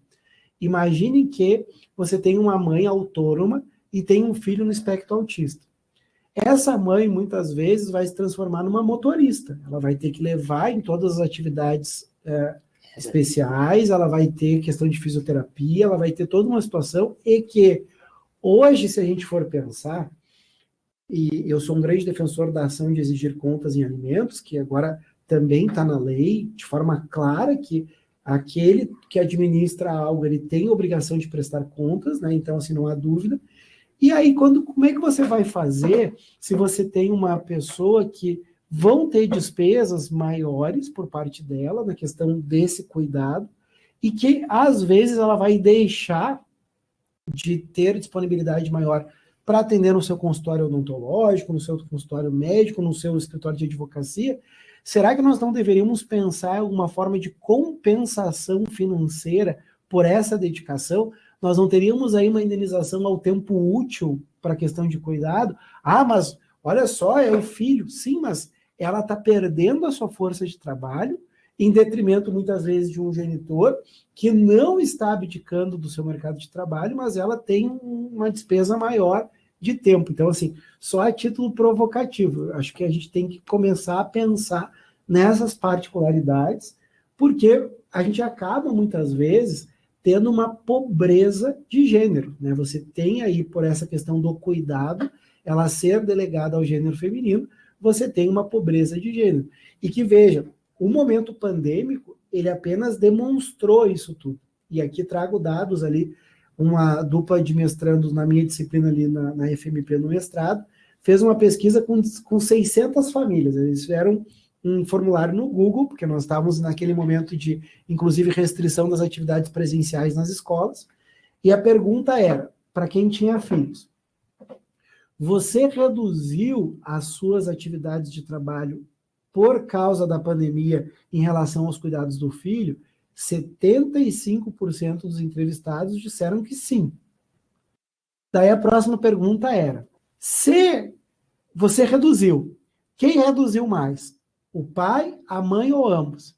Imagine que você tem uma mãe autônoma e tem um filho no espectro autista. Essa mãe, muitas vezes, vai se transformar numa motorista. Ela vai ter que levar em todas as atividades especiais, ela vai ter questão de fisioterapia, ela vai ter toda uma situação, e que hoje, se a gente for pensar, e eu sou um grande defensor da ação de exigir contas em alimentos, que agora também está na lei, de forma clara, que aquele que administra algo, ele tem obrigação de prestar contas, né? Então, assim, não há dúvida. E aí, como é que você vai fazer se você tem uma pessoa que vão ter despesas maiores por parte dela, na questão desse cuidado, e que, às vezes, ela vai deixar de ter disponibilidade maior para atender no seu consultório odontológico, no seu consultório médico, no seu escritório de advocacia? Será que nós não deveríamos pensar em alguma forma de compensação financeira por essa dedicação? Nós não teríamos aí uma indenização ao tempo útil para a questão de cuidado? Ah, mas olha só, é o filho. Sim, mas ela está perdendo a sua força de trabalho em detrimento, muitas vezes, de um genitor que não está abdicando do seu mercado de trabalho, mas ela tem uma despesa maior de tempo. Então, assim, só a título provocativo. Acho que a gente tem que começar a pensar nessas particularidades, porque a gente acaba, muitas vezes, tendo uma pobreza de gênero, né? Você tem aí, por essa questão do cuidado, ela ser delegada ao gênero feminino, você tem uma pobreza de gênero. E que, veja, o momento pandêmico, ele apenas demonstrou isso tudo. E aqui trago dados ali, uma dupla de mestrandos na minha disciplina ali na FMP no mestrado, fez uma pesquisa com 600 famílias. Eles fizeram um formulário no Google, porque nós estávamos naquele momento de, inclusive, restrição das atividades presenciais nas escolas, e a pergunta era, para quem tinha filhos, você reduziu as suas atividades de trabalho por causa da pandemia em relação aos cuidados do filho? 75% dos entrevistados disseram que sim. Daí a próxima pergunta era, se você reduziu, quem reduziu mais? O pai, a mãe ou ambos?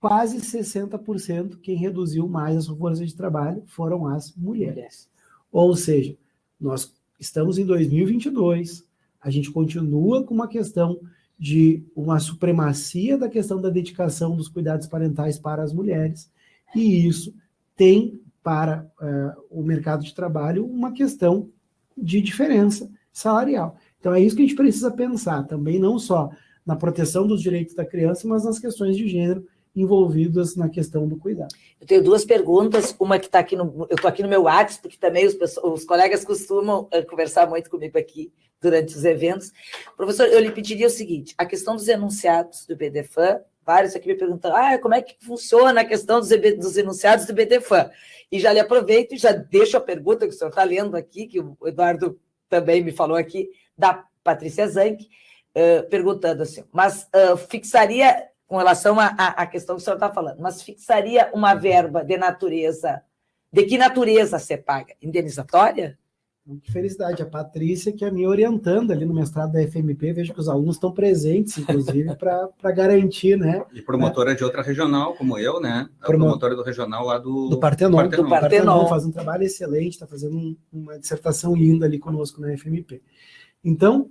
Quase 60% quem reduziu mais a sua força de trabalho foram as mulheres. Ou seja, nós estamos em 2022, a gente continua com uma questão de uma supremacia da questão da dedicação dos cuidados parentais para as mulheres, e isso tem para o mercado de trabalho uma questão de diferença salarial. Então é isso que a gente precisa pensar também, não só na proteção dos direitos da criança, mas nas questões de gênero envolvidas na questão do cuidado. Eu tenho duas perguntas, uma que está aqui eu estou aqui no meu WhatsApp, porque também os colegas costumam conversar muito comigo aqui durante os eventos. Professor, eu lhe pediria o seguinte, a questão dos enunciados do BDFAM, vários aqui me perguntam, como é que funciona a questão dos enunciados do BDFAM? E já lhe aproveito e já deixo a pergunta que o senhor está lendo aqui, que o Eduardo também me falou aqui, da Patrícia Zanck, perguntando assim, mas fixaria, com relação à questão que o senhor está falando, mas fixaria uma verba de natureza, de que natureza ser paga? Indenizatória? Que felicidade, a Patrícia, que é me orientando ali no mestrado da FMP, vejo que os alunos estão presentes, inclusive, para garantir, né? E promotora de outra regional, como eu, né? A promotora do regional lá do Partenon. Do Partenon. Faz um trabalho excelente, está fazendo uma dissertação linda ali conosco na FMP. Então,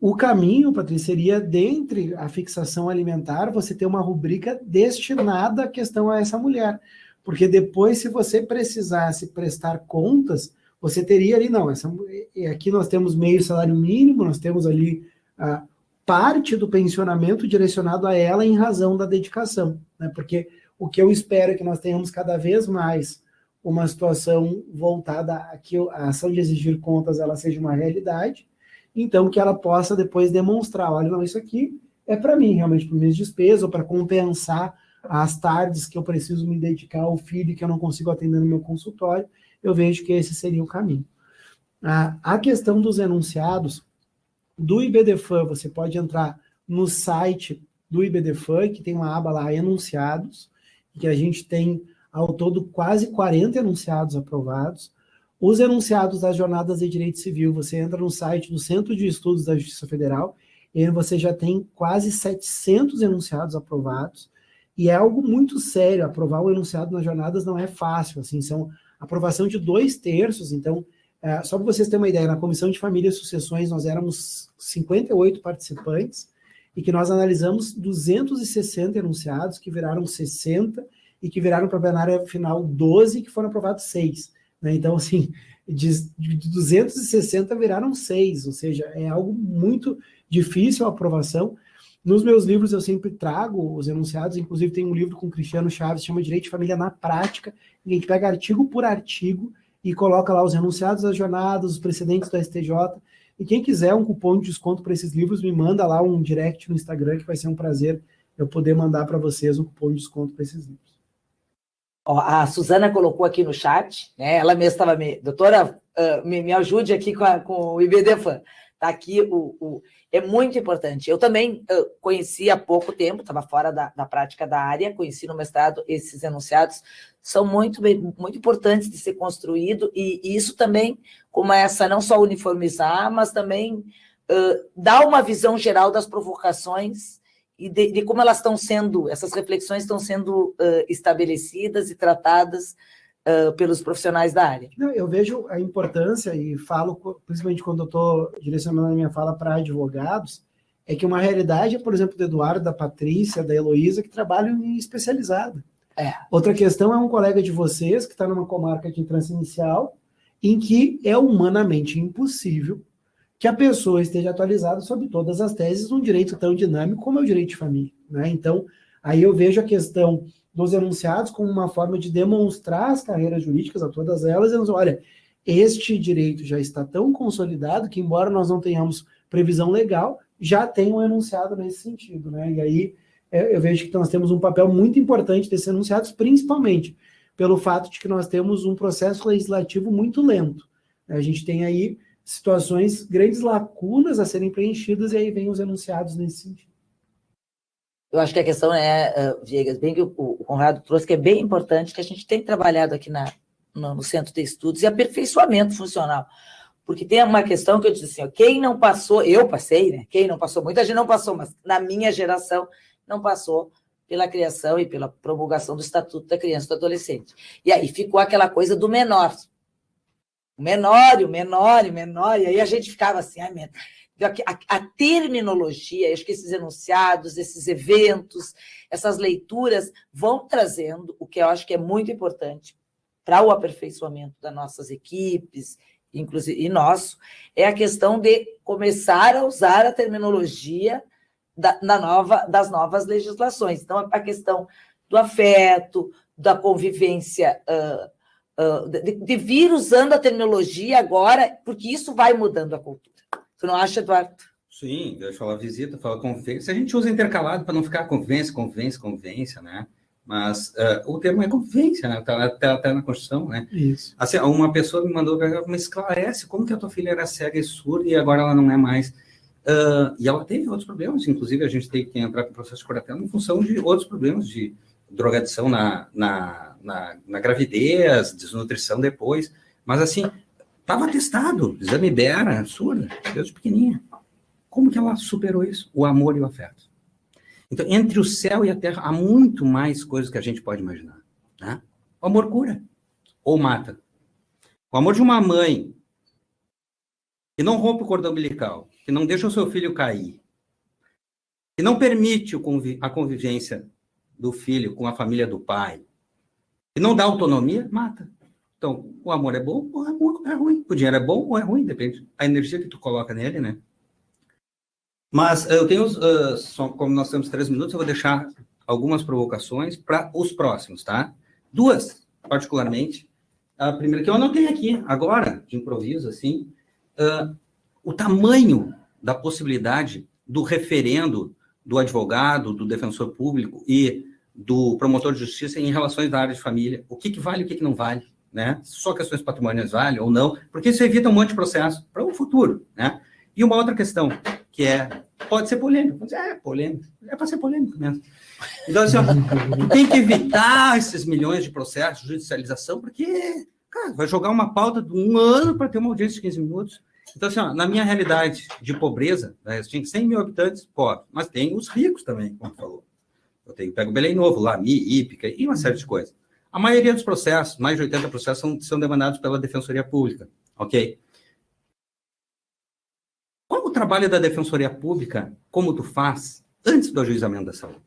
o caminho, Patrícia, seria, dentre a fixação alimentar, você ter uma rubrica destinada à questão a essa mulher. Porque depois, se você precisasse prestar contas, você teria ali, aqui nós temos meio salário mínimo, nós temos ali parte do pensionamento direcionado a ela em razão da dedicação, né? Porque o que eu espero é que nós tenhamos cada vez mais uma situação voltada a que a ação de exigir contas ela seja uma realidade, então que ela possa depois demonstrar, olha, não, isso aqui é para mim, realmente, para minhas despesas, ou para compensar as tardes que eu preciso me dedicar ao filho que eu não consigo atender no meu consultório. Eu vejo que esse seria o caminho. A questão dos enunciados, do IBDFAM, você pode entrar no site do IBDFAM, que tem uma aba lá, enunciados, que a gente tem, ao todo, quase 40 enunciados aprovados. Os enunciados das jornadas de direito civil, você entra no site do Centro de Estudos da Justiça Federal, e aí você já tem quase 700 enunciados aprovados, e é algo muito sério, aprovar um enunciado nas jornadas não é fácil, assim, são aprovação de 2/3, então, só para vocês terem uma ideia, na Comissão de Família e Sucessões nós éramos 58 participantes, e que nós analisamos 260 enunciados, que viraram 60, e que viraram para a plenária final 12, que foram aprovados 6. Né? Então, assim, de 260 viraram 6, ou seja, é algo muito difícil a aprovação. Nos meus livros eu sempre trago os enunciados, inclusive tem um livro com o Cristiano Chaves, chama Direito de Família na Prática, em que a gente pega artigo por artigo e coloca lá os enunciados das jornadas, os precedentes do STJ, e quem quiser um cupom de desconto para esses livros, me manda lá um direct no Instagram, que vai ser um prazer eu poder mandar para vocês um cupom de desconto para esses livros. Ó, a Suzana colocou aqui no chat, né? Ela mesma estava doutora, me ajude aqui com o IBDFAN. Está aqui é muito importante. Eu também conheci há pouco tempo, estava fora da prática da área, conheci no mestrado esses enunciados, são muito importantes de ser construído, e isso também começa não só a uniformizar, mas também dar uma visão geral das provocações e de como elas estão sendo, essas reflexões estão sendo estabelecidas e tratadas pelos profissionais da área. Eu vejo a importância, e falo, principalmente quando eu estou direcionando a minha fala para advogados, é que uma realidade é, por exemplo, do Eduardo, da Patrícia, da Heloísa, que trabalham em especializada. Outra questão é um colega de vocês que está numa comarca de entrância inicial, em que é humanamente impossível que a pessoa esteja atualizada sobre todas as teses num direito tão dinâmico como é o direito de família. Né? Então, aí eu vejo a questão dos enunciados como uma forma de demonstrar as carreiras jurídicas a todas elas, e olha, este direito já está tão consolidado que, embora nós não tenhamos previsão legal, já tem um enunciado nesse sentido. Né? E aí eu vejo que nós temos um papel muito importante desses enunciados, principalmente pelo fato de que nós temos um processo legislativo muito lento. A gente tem aí situações, grandes lacunas a serem preenchidas, e aí vem os enunciados nesse sentido. Eu acho que a questão Viegas, bem que o Conrado trouxe, que é bem importante, que a gente tem trabalhado aqui no Centro de Estudos, e aperfeiçoamento funcional. Porque tem uma questão que eu disse assim, ó, quem não passou, eu passei, né? Quem não passou, muita gente não passou, mas na minha geração não passou pela criação e pela promulgação do Estatuto da Criança e do Adolescente. E aí ficou aquela coisa do menor. O menor, e aí a gente ficava assim, a terminologia, acho que esses enunciados, esses eventos, essas leituras vão trazendo o que eu acho que é muito importante para o aperfeiçoamento das nossas equipes, inclusive e nosso, é a questão de começar a usar a terminologia das novas legislações. Então, a questão do afeto, da convivência, de vir usando a terminologia agora, porque isso vai mudando a cultura. Tu não acha, Eduardo? Sim, deixa eu falar visita, falar convivência. A gente usa intercalado para não ficar convivência, né? Mas o termo é convivência, né? Tá na Constituição, né? Isso. Assim, uma pessoa me mandou, me esclarece como que a tua filha era cega e surda e agora ela não é mais. E ela teve outros problemas, inclusive a gente tem que entrar com o processo de curatela em função de outros problemas de drogadição na gravidez, desnutrição depois. Mas assim, estava atestado, exame Bera, surda, desde pequenininha. Como que ela superou isso? O amor e o afeto. Então, entre o céu e a terra, há muito mais coisas que a gente pode imaginar. Né? O amor cura ou mata. O amor de uma mãe que não rompe o cordão umbilical, que não deixa o seu filho cair, que não permite a convivência do filho com a família do pai, que não dá autonomia, mata. Então, o amor é bom ou é ruim? O dinheiro é bom ou é ruim? Depende da energia que tu coloca nele, né? Mas eu tenho, como nós temos 3 minutos, eu vou deixar algumas provocações para os próximos, tá? 2, particularmente. A primeira que eu anotei aqui, agora, de improviso, assim, o tamanho da possibilidade do referendo do advogado, do defensor público e do promotor de justiça em relações da área de família. O que vale e o que não vale, né? Só questões patrimoniais valem ou não, porque isso evita um monte de processo para o futuro, né? E uma outra questão, que pode ser polêmico. Polêmico. É para ser polêmico mesmo. Então, assim, tem que evitar esses milhões de processos de judicialização, porque, cara, vai jogar uma pauta de 1 ano para ter uma audiência de 15 minutos. Então, assim, na minha realidade de pobreza, né, tinha 100 mil habitantes, pobre, mas tem os ricos também, como falou. Pego Belém Novo, Lami, Ípica e uma série de coisas. A maioria dos processos, mais de 80 processos, são demandados pela Defensoria Pública, ok? Qual o trabalho da Defensoria Pública, como tu faz, antes do ajuizamento da saúde.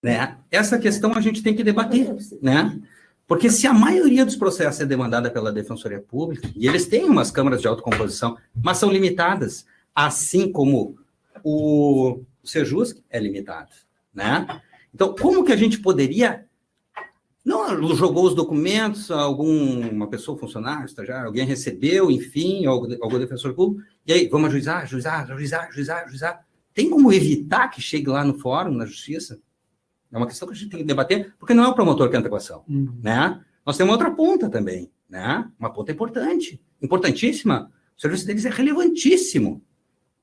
Né? Essa questão a gente tem que debater, né? Porque se a maioria dos processos é demandada pela Defensoria Pública, e eles têm umas câmaras de autocomposição, mas são limitadas, assim como o Sejusc é limitado, né? Então, como que a gente poderia... Não jogou os documentos, alguma pessoa, funcionário, estagiário, alguém recebeu, enfim, algum defensor público, e aí, vamos ajuizar. Tem como evitar que chegue lá no fórum, na justiça? É uma questão que a gente tem que debater, porque não é o promotor que entra com a ação, né? Nós temos outra ponta também, né? Uma ponta importante, importantíssima. O serviço deles é relevantíssimo.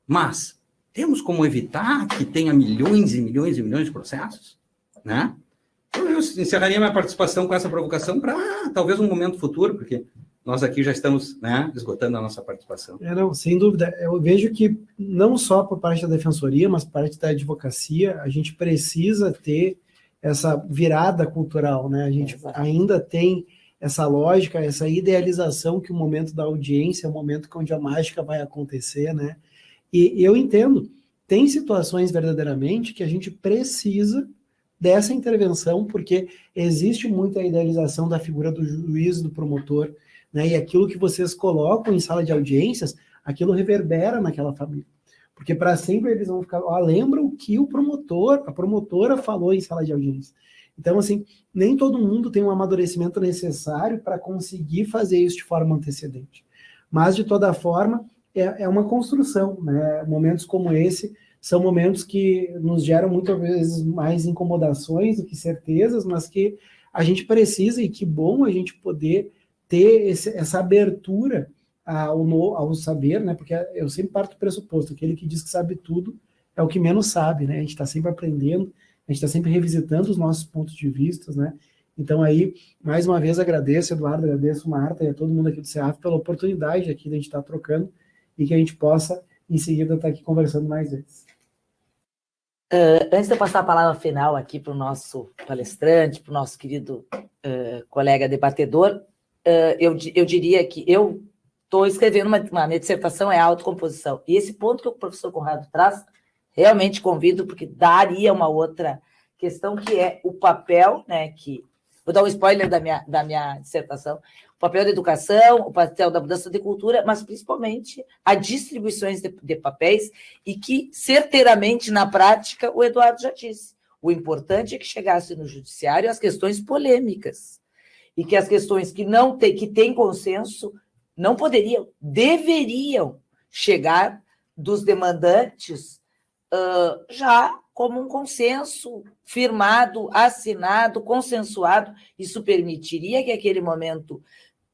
Mas temos como evitar que tenha milhões e milhões e milhões de processos, né? Eu encerraria minha participação com essa provocação para talvez um momento futuro, porque nós aqui já estamos, né, esgotando a nossa participação. Não, sem dúvida. Eu vejo que não só por parte da defensoria, mas por parte da advocacia, a gente precisa ter essa virada cultural, né? A gente ainda tem essa lógica, essa idealização que o momento da audiência é o momento onde a mágica vai acontecer, né? E eu entendo, tem situações verdadeiramente que a gente precisa dessa intervenção, porque existe muita idealização da figura do juiz, do promotor, né? E aquilo que vocês colocam em sala de audiências, aquilo reverbera naquela família. Porque para sempre eles vão ficar, lembram o que a promotora falou em sala de audiência. Então, assim, nem todo mundo tem um amadurecimento necessário para conseguir fazer isso de forma antecedente. Mas, de toda forma, é uma construção, né? Momentos como esse são momentos que nos geram muitas vezes mais incomodações do que certezas, mas que a gente precisa, e que bom a gente poder ter essa abertura ao saber, né? Porque eu sempre parto do pressuposto, aquele que diz que sabe tudo é o que menos sabe, né? A gente está sempre aprendendo, a gente está sempre revisitando os nossos pontos de vista, né? Então aí, mais uma vez, agradeço, Eduardo, agradeço, Marta, e a todo mundo aqui do CEAF pela oportunidade aqui de a gente estar trocando e que a gente possa, em seguida, estar aqui conversando mais vezes. Antes de eu passar a palavra final aqui para o nosso palestrante, para o nosso querido colega debatedor, eu diria que eu estou escrevendo uma minha dissertação, é autocomposição. E esse ponto que o professor Conrado traz, realmente convido, porque daria uma outra questão, que é o papel, né, que... Vou dar um spoiler da minha dissertação. O papel da educação, o papel da mudança de cultura, mas principalmente a distribuição de papéis, e que, certeiramente, na prática, o Eduardo já disse, o importante é que chegasse no judiciário as questões polêmicas, e que as questões que têm consenso não poderiam, deveriam chegar dos demandantes já como um consenso firmado, assinado, consensuado. Isso permitiria que aquele momento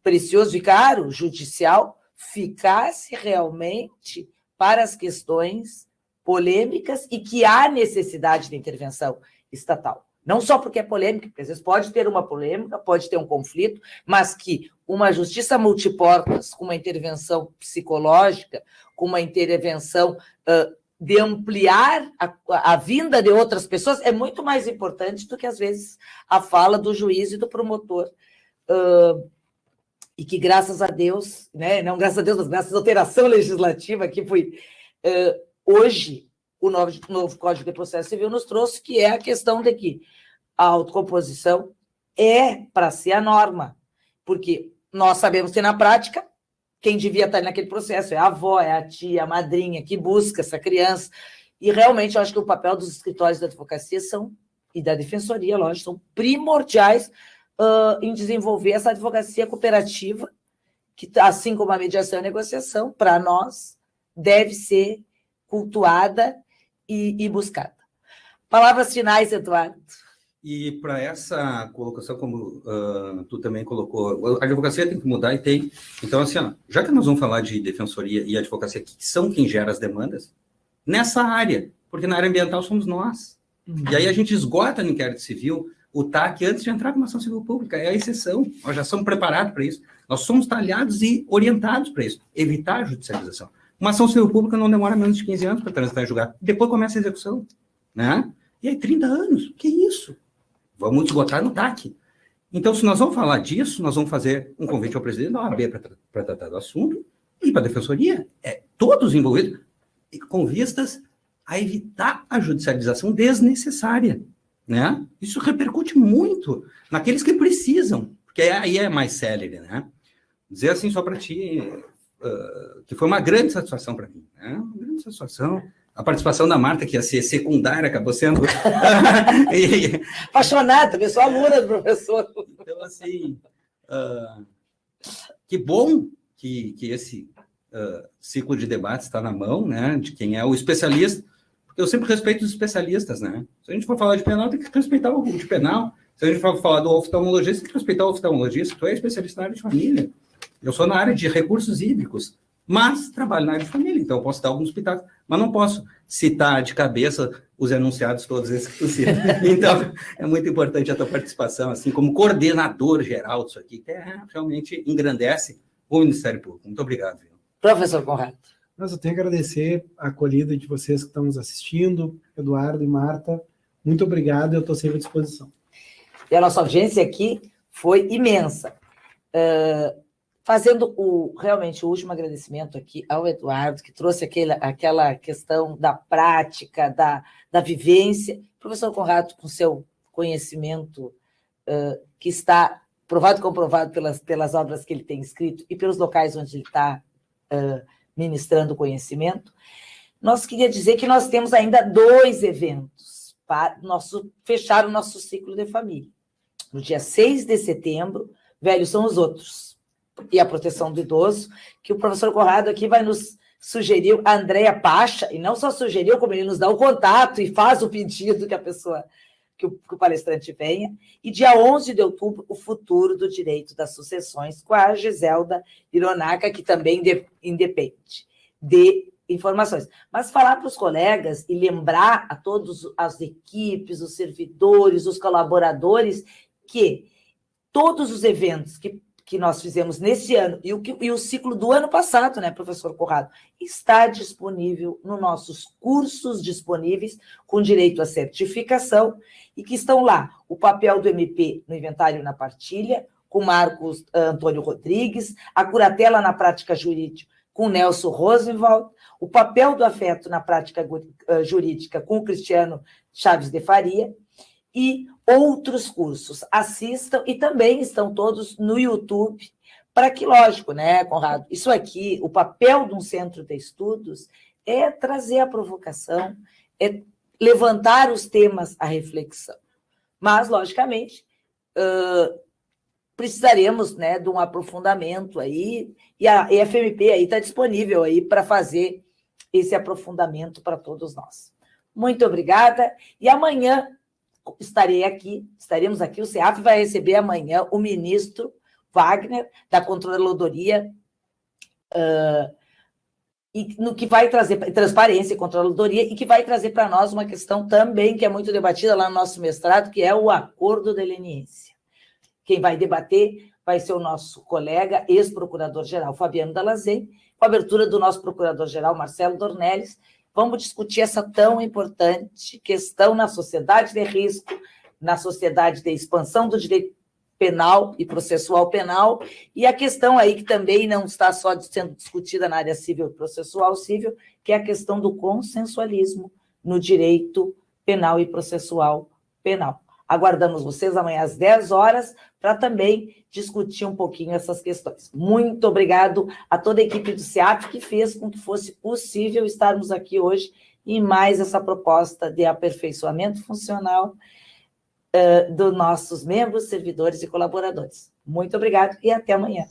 precioso e caro, judicial, ficasse realmente para as questões polêmicas e que há necessidade de intervenção estatal. Não só porque é polêmica, porque às vezes pode ter uma polêmica, pode ter um conflito, mas que uma justiça multiportas, com uma intervenção psicológica, com uma intervenção de ampliar a vinda de outras pessoas, é muito mais importante do que, às vezes, a fala do juiz e do promotor. E que, graças a Deus, né, não graças a Deus, mas graças à alteração legislativa que foi hoje, o novo Código de Processo Civil nos trouxe, que é a questão de que a autocomposição é para ser a norma, porque nós sabemos que, na prática, quem devia estar naquele processo é a avó, é a tia, a madrinha, que busca essa criança. E, realmente, eu acho que o papel dos escritórios da advocacia e da defensoria, lógico, são primordiais em desenvolver essa advocacia cooperativa, que, assim como a mediação e a negociação, para nós, deve ser cultuada e buscada. Palavras finais, Eduardo. E para essa colocação, como tu também colocou, a advocacia tem que mudar e tem. Então, assim, já que nós vamos falar de defensoria e advocacia, que são quem gera as demandas, nessa área, porque na área ambiental somos nós. E aí a gente esgota no inquérito civil o TAC antes de entrar com uma ação civil pública, é a exceção. Nós já somos preparados para isso. Nós somos talhados e orientados para isso, evitar a judicialização. Uma ação civil pública não demora menos de 15 anos para transitar em julgado. Depois começa a execução, né? E aí, 30 anos, que isso? Vamos esgotar no TAC. Então, se nós vamos falar disso, nós vamos fazer um convite ao presidente da OAB para tratar do assunto e para a defensoria, todos envolvidos, com vistas a evitar a judicialização desnecessária, né? Isso repercute muito naqueles que precisam, porque aí é mais célere, né? Dizer assim só para ti, que foi uma grande satisfação para mim, né? Uma grande satisfação. A participação da Marta, que ia ser secundária, acabou sendo... Apaixonada, eu sou aluna do professor. Então, assim, que bom que esse ciclo de debate está na mão, né, de quem é o especialista, porque eu sempre respeito os especialistas, né? Se a gente for falar de penal, tem que respeitar o de penal. Se a gente for falar do oftalmologista, tem que respeitar o oftalmologista. Tu é especialista na área de família. Eu sou na área de recursos hídricos, mas trabalho na área de família, então eu posso dar alguns pitacos, mas não posso citar de cabeça os enunciados todos esses que tu cita. Então, é muito importante a tua participação, assim, como coordenador geral disso aqui, que realmente engrandece o Ministério Público. Muito obrigado, viu? Professor Conrado. Mas eu tenho que agradecer a acolhida de vocês que estão nos assistindo, Eduardo e Marta. Muito obrigado, eu estou sempre à disposição. E a nossa audiência aqui foi imensa. Fazendo realmente o último agradecimento aqui ao Eduardo, que trouxe aquela questão da prática, da vivência. Professor Conrado, com seu conhecimento, que está provado e comprovado pelas obras que ele tem escrito e pelos locais onde ele está ministrando conhecimento, nós queria dizer que nós temos ainda 2 eventos para fechar o nosso ciclo de família. No dia 6 de setembro, Velhos São os Outros, e a proteção do idoso, que o professor Conrado aqui vai nos sugerir, a Andréia Pacha, e não só sugeriu, como ele nos dá o contato e faz o pedido que a pessoa, que o palestrante venha, e dia 11 de outubro, o futuro do direito das sucessões, com a Giselda Hironaka, que também independe de informações. Mas falar para os colegas e lembrar a todas as equipes, os servidores, os colaboradores, que todos os eventos que nós fizemos nesse ano e o ciclo do ano passado, né, professor Conrado, está disponível nos nossos cursos disponíveis com direito à certificação e que estão lá o papel do MP no inventário e na partilha, com Marcos Antônio Rodrigues, a curatela na prática jurídica com Nelson Rosenwald, o papel do afeto na prática jurídica com o Cristiano Chaves de Faria, e outros cursos. Assistam e também estão todos no YouTube, para que, lógico, né, Conrado? Isso aqui, o papel de um centro de estudos é trazer a provocação, é levantar os temas à reflexão. Mas, logicamente, precisaremos, né, de um aprofundamento aí, e a FMP aí está disponível aí para fazer esse aprofundamento para todos nós. Muito obrigada, e amanhã estaremos aqui, o CEAF vai receber amanhã o ministro Wagner, da Controladoria, no que vai trazer transparência e controladoria, e que vai trazer para nós uma questão também que é muito debatida lá no nosso mestrado, que é o acordo de leniência. Quem vai debater vai ser o nosso colega, ex-procurador-geral Fabiano Dallazem, com a abertura do nosso procurador-geral Marcelo Dornelles. Vamos discutir essa tão importante questão na sociedade de risco, na sociedade de expansão do direito penal e processual penal, e a questão aí que também não está só sendo discutida na área civil e processual civil, que é a questão do consensualismo no direito penal e processual penal. Aguardamos vocês amanhã às 10 horas para também discutir um pouquinho essas questões. Muito obrigado a toda a equipe do CEAF que fez com que fosse possível estarmos aqui hoje em mais essa proposta de aperfeiçoamento funcional dos nossos membros, servidores e colaboradores. Muito obrigado e até amanhã.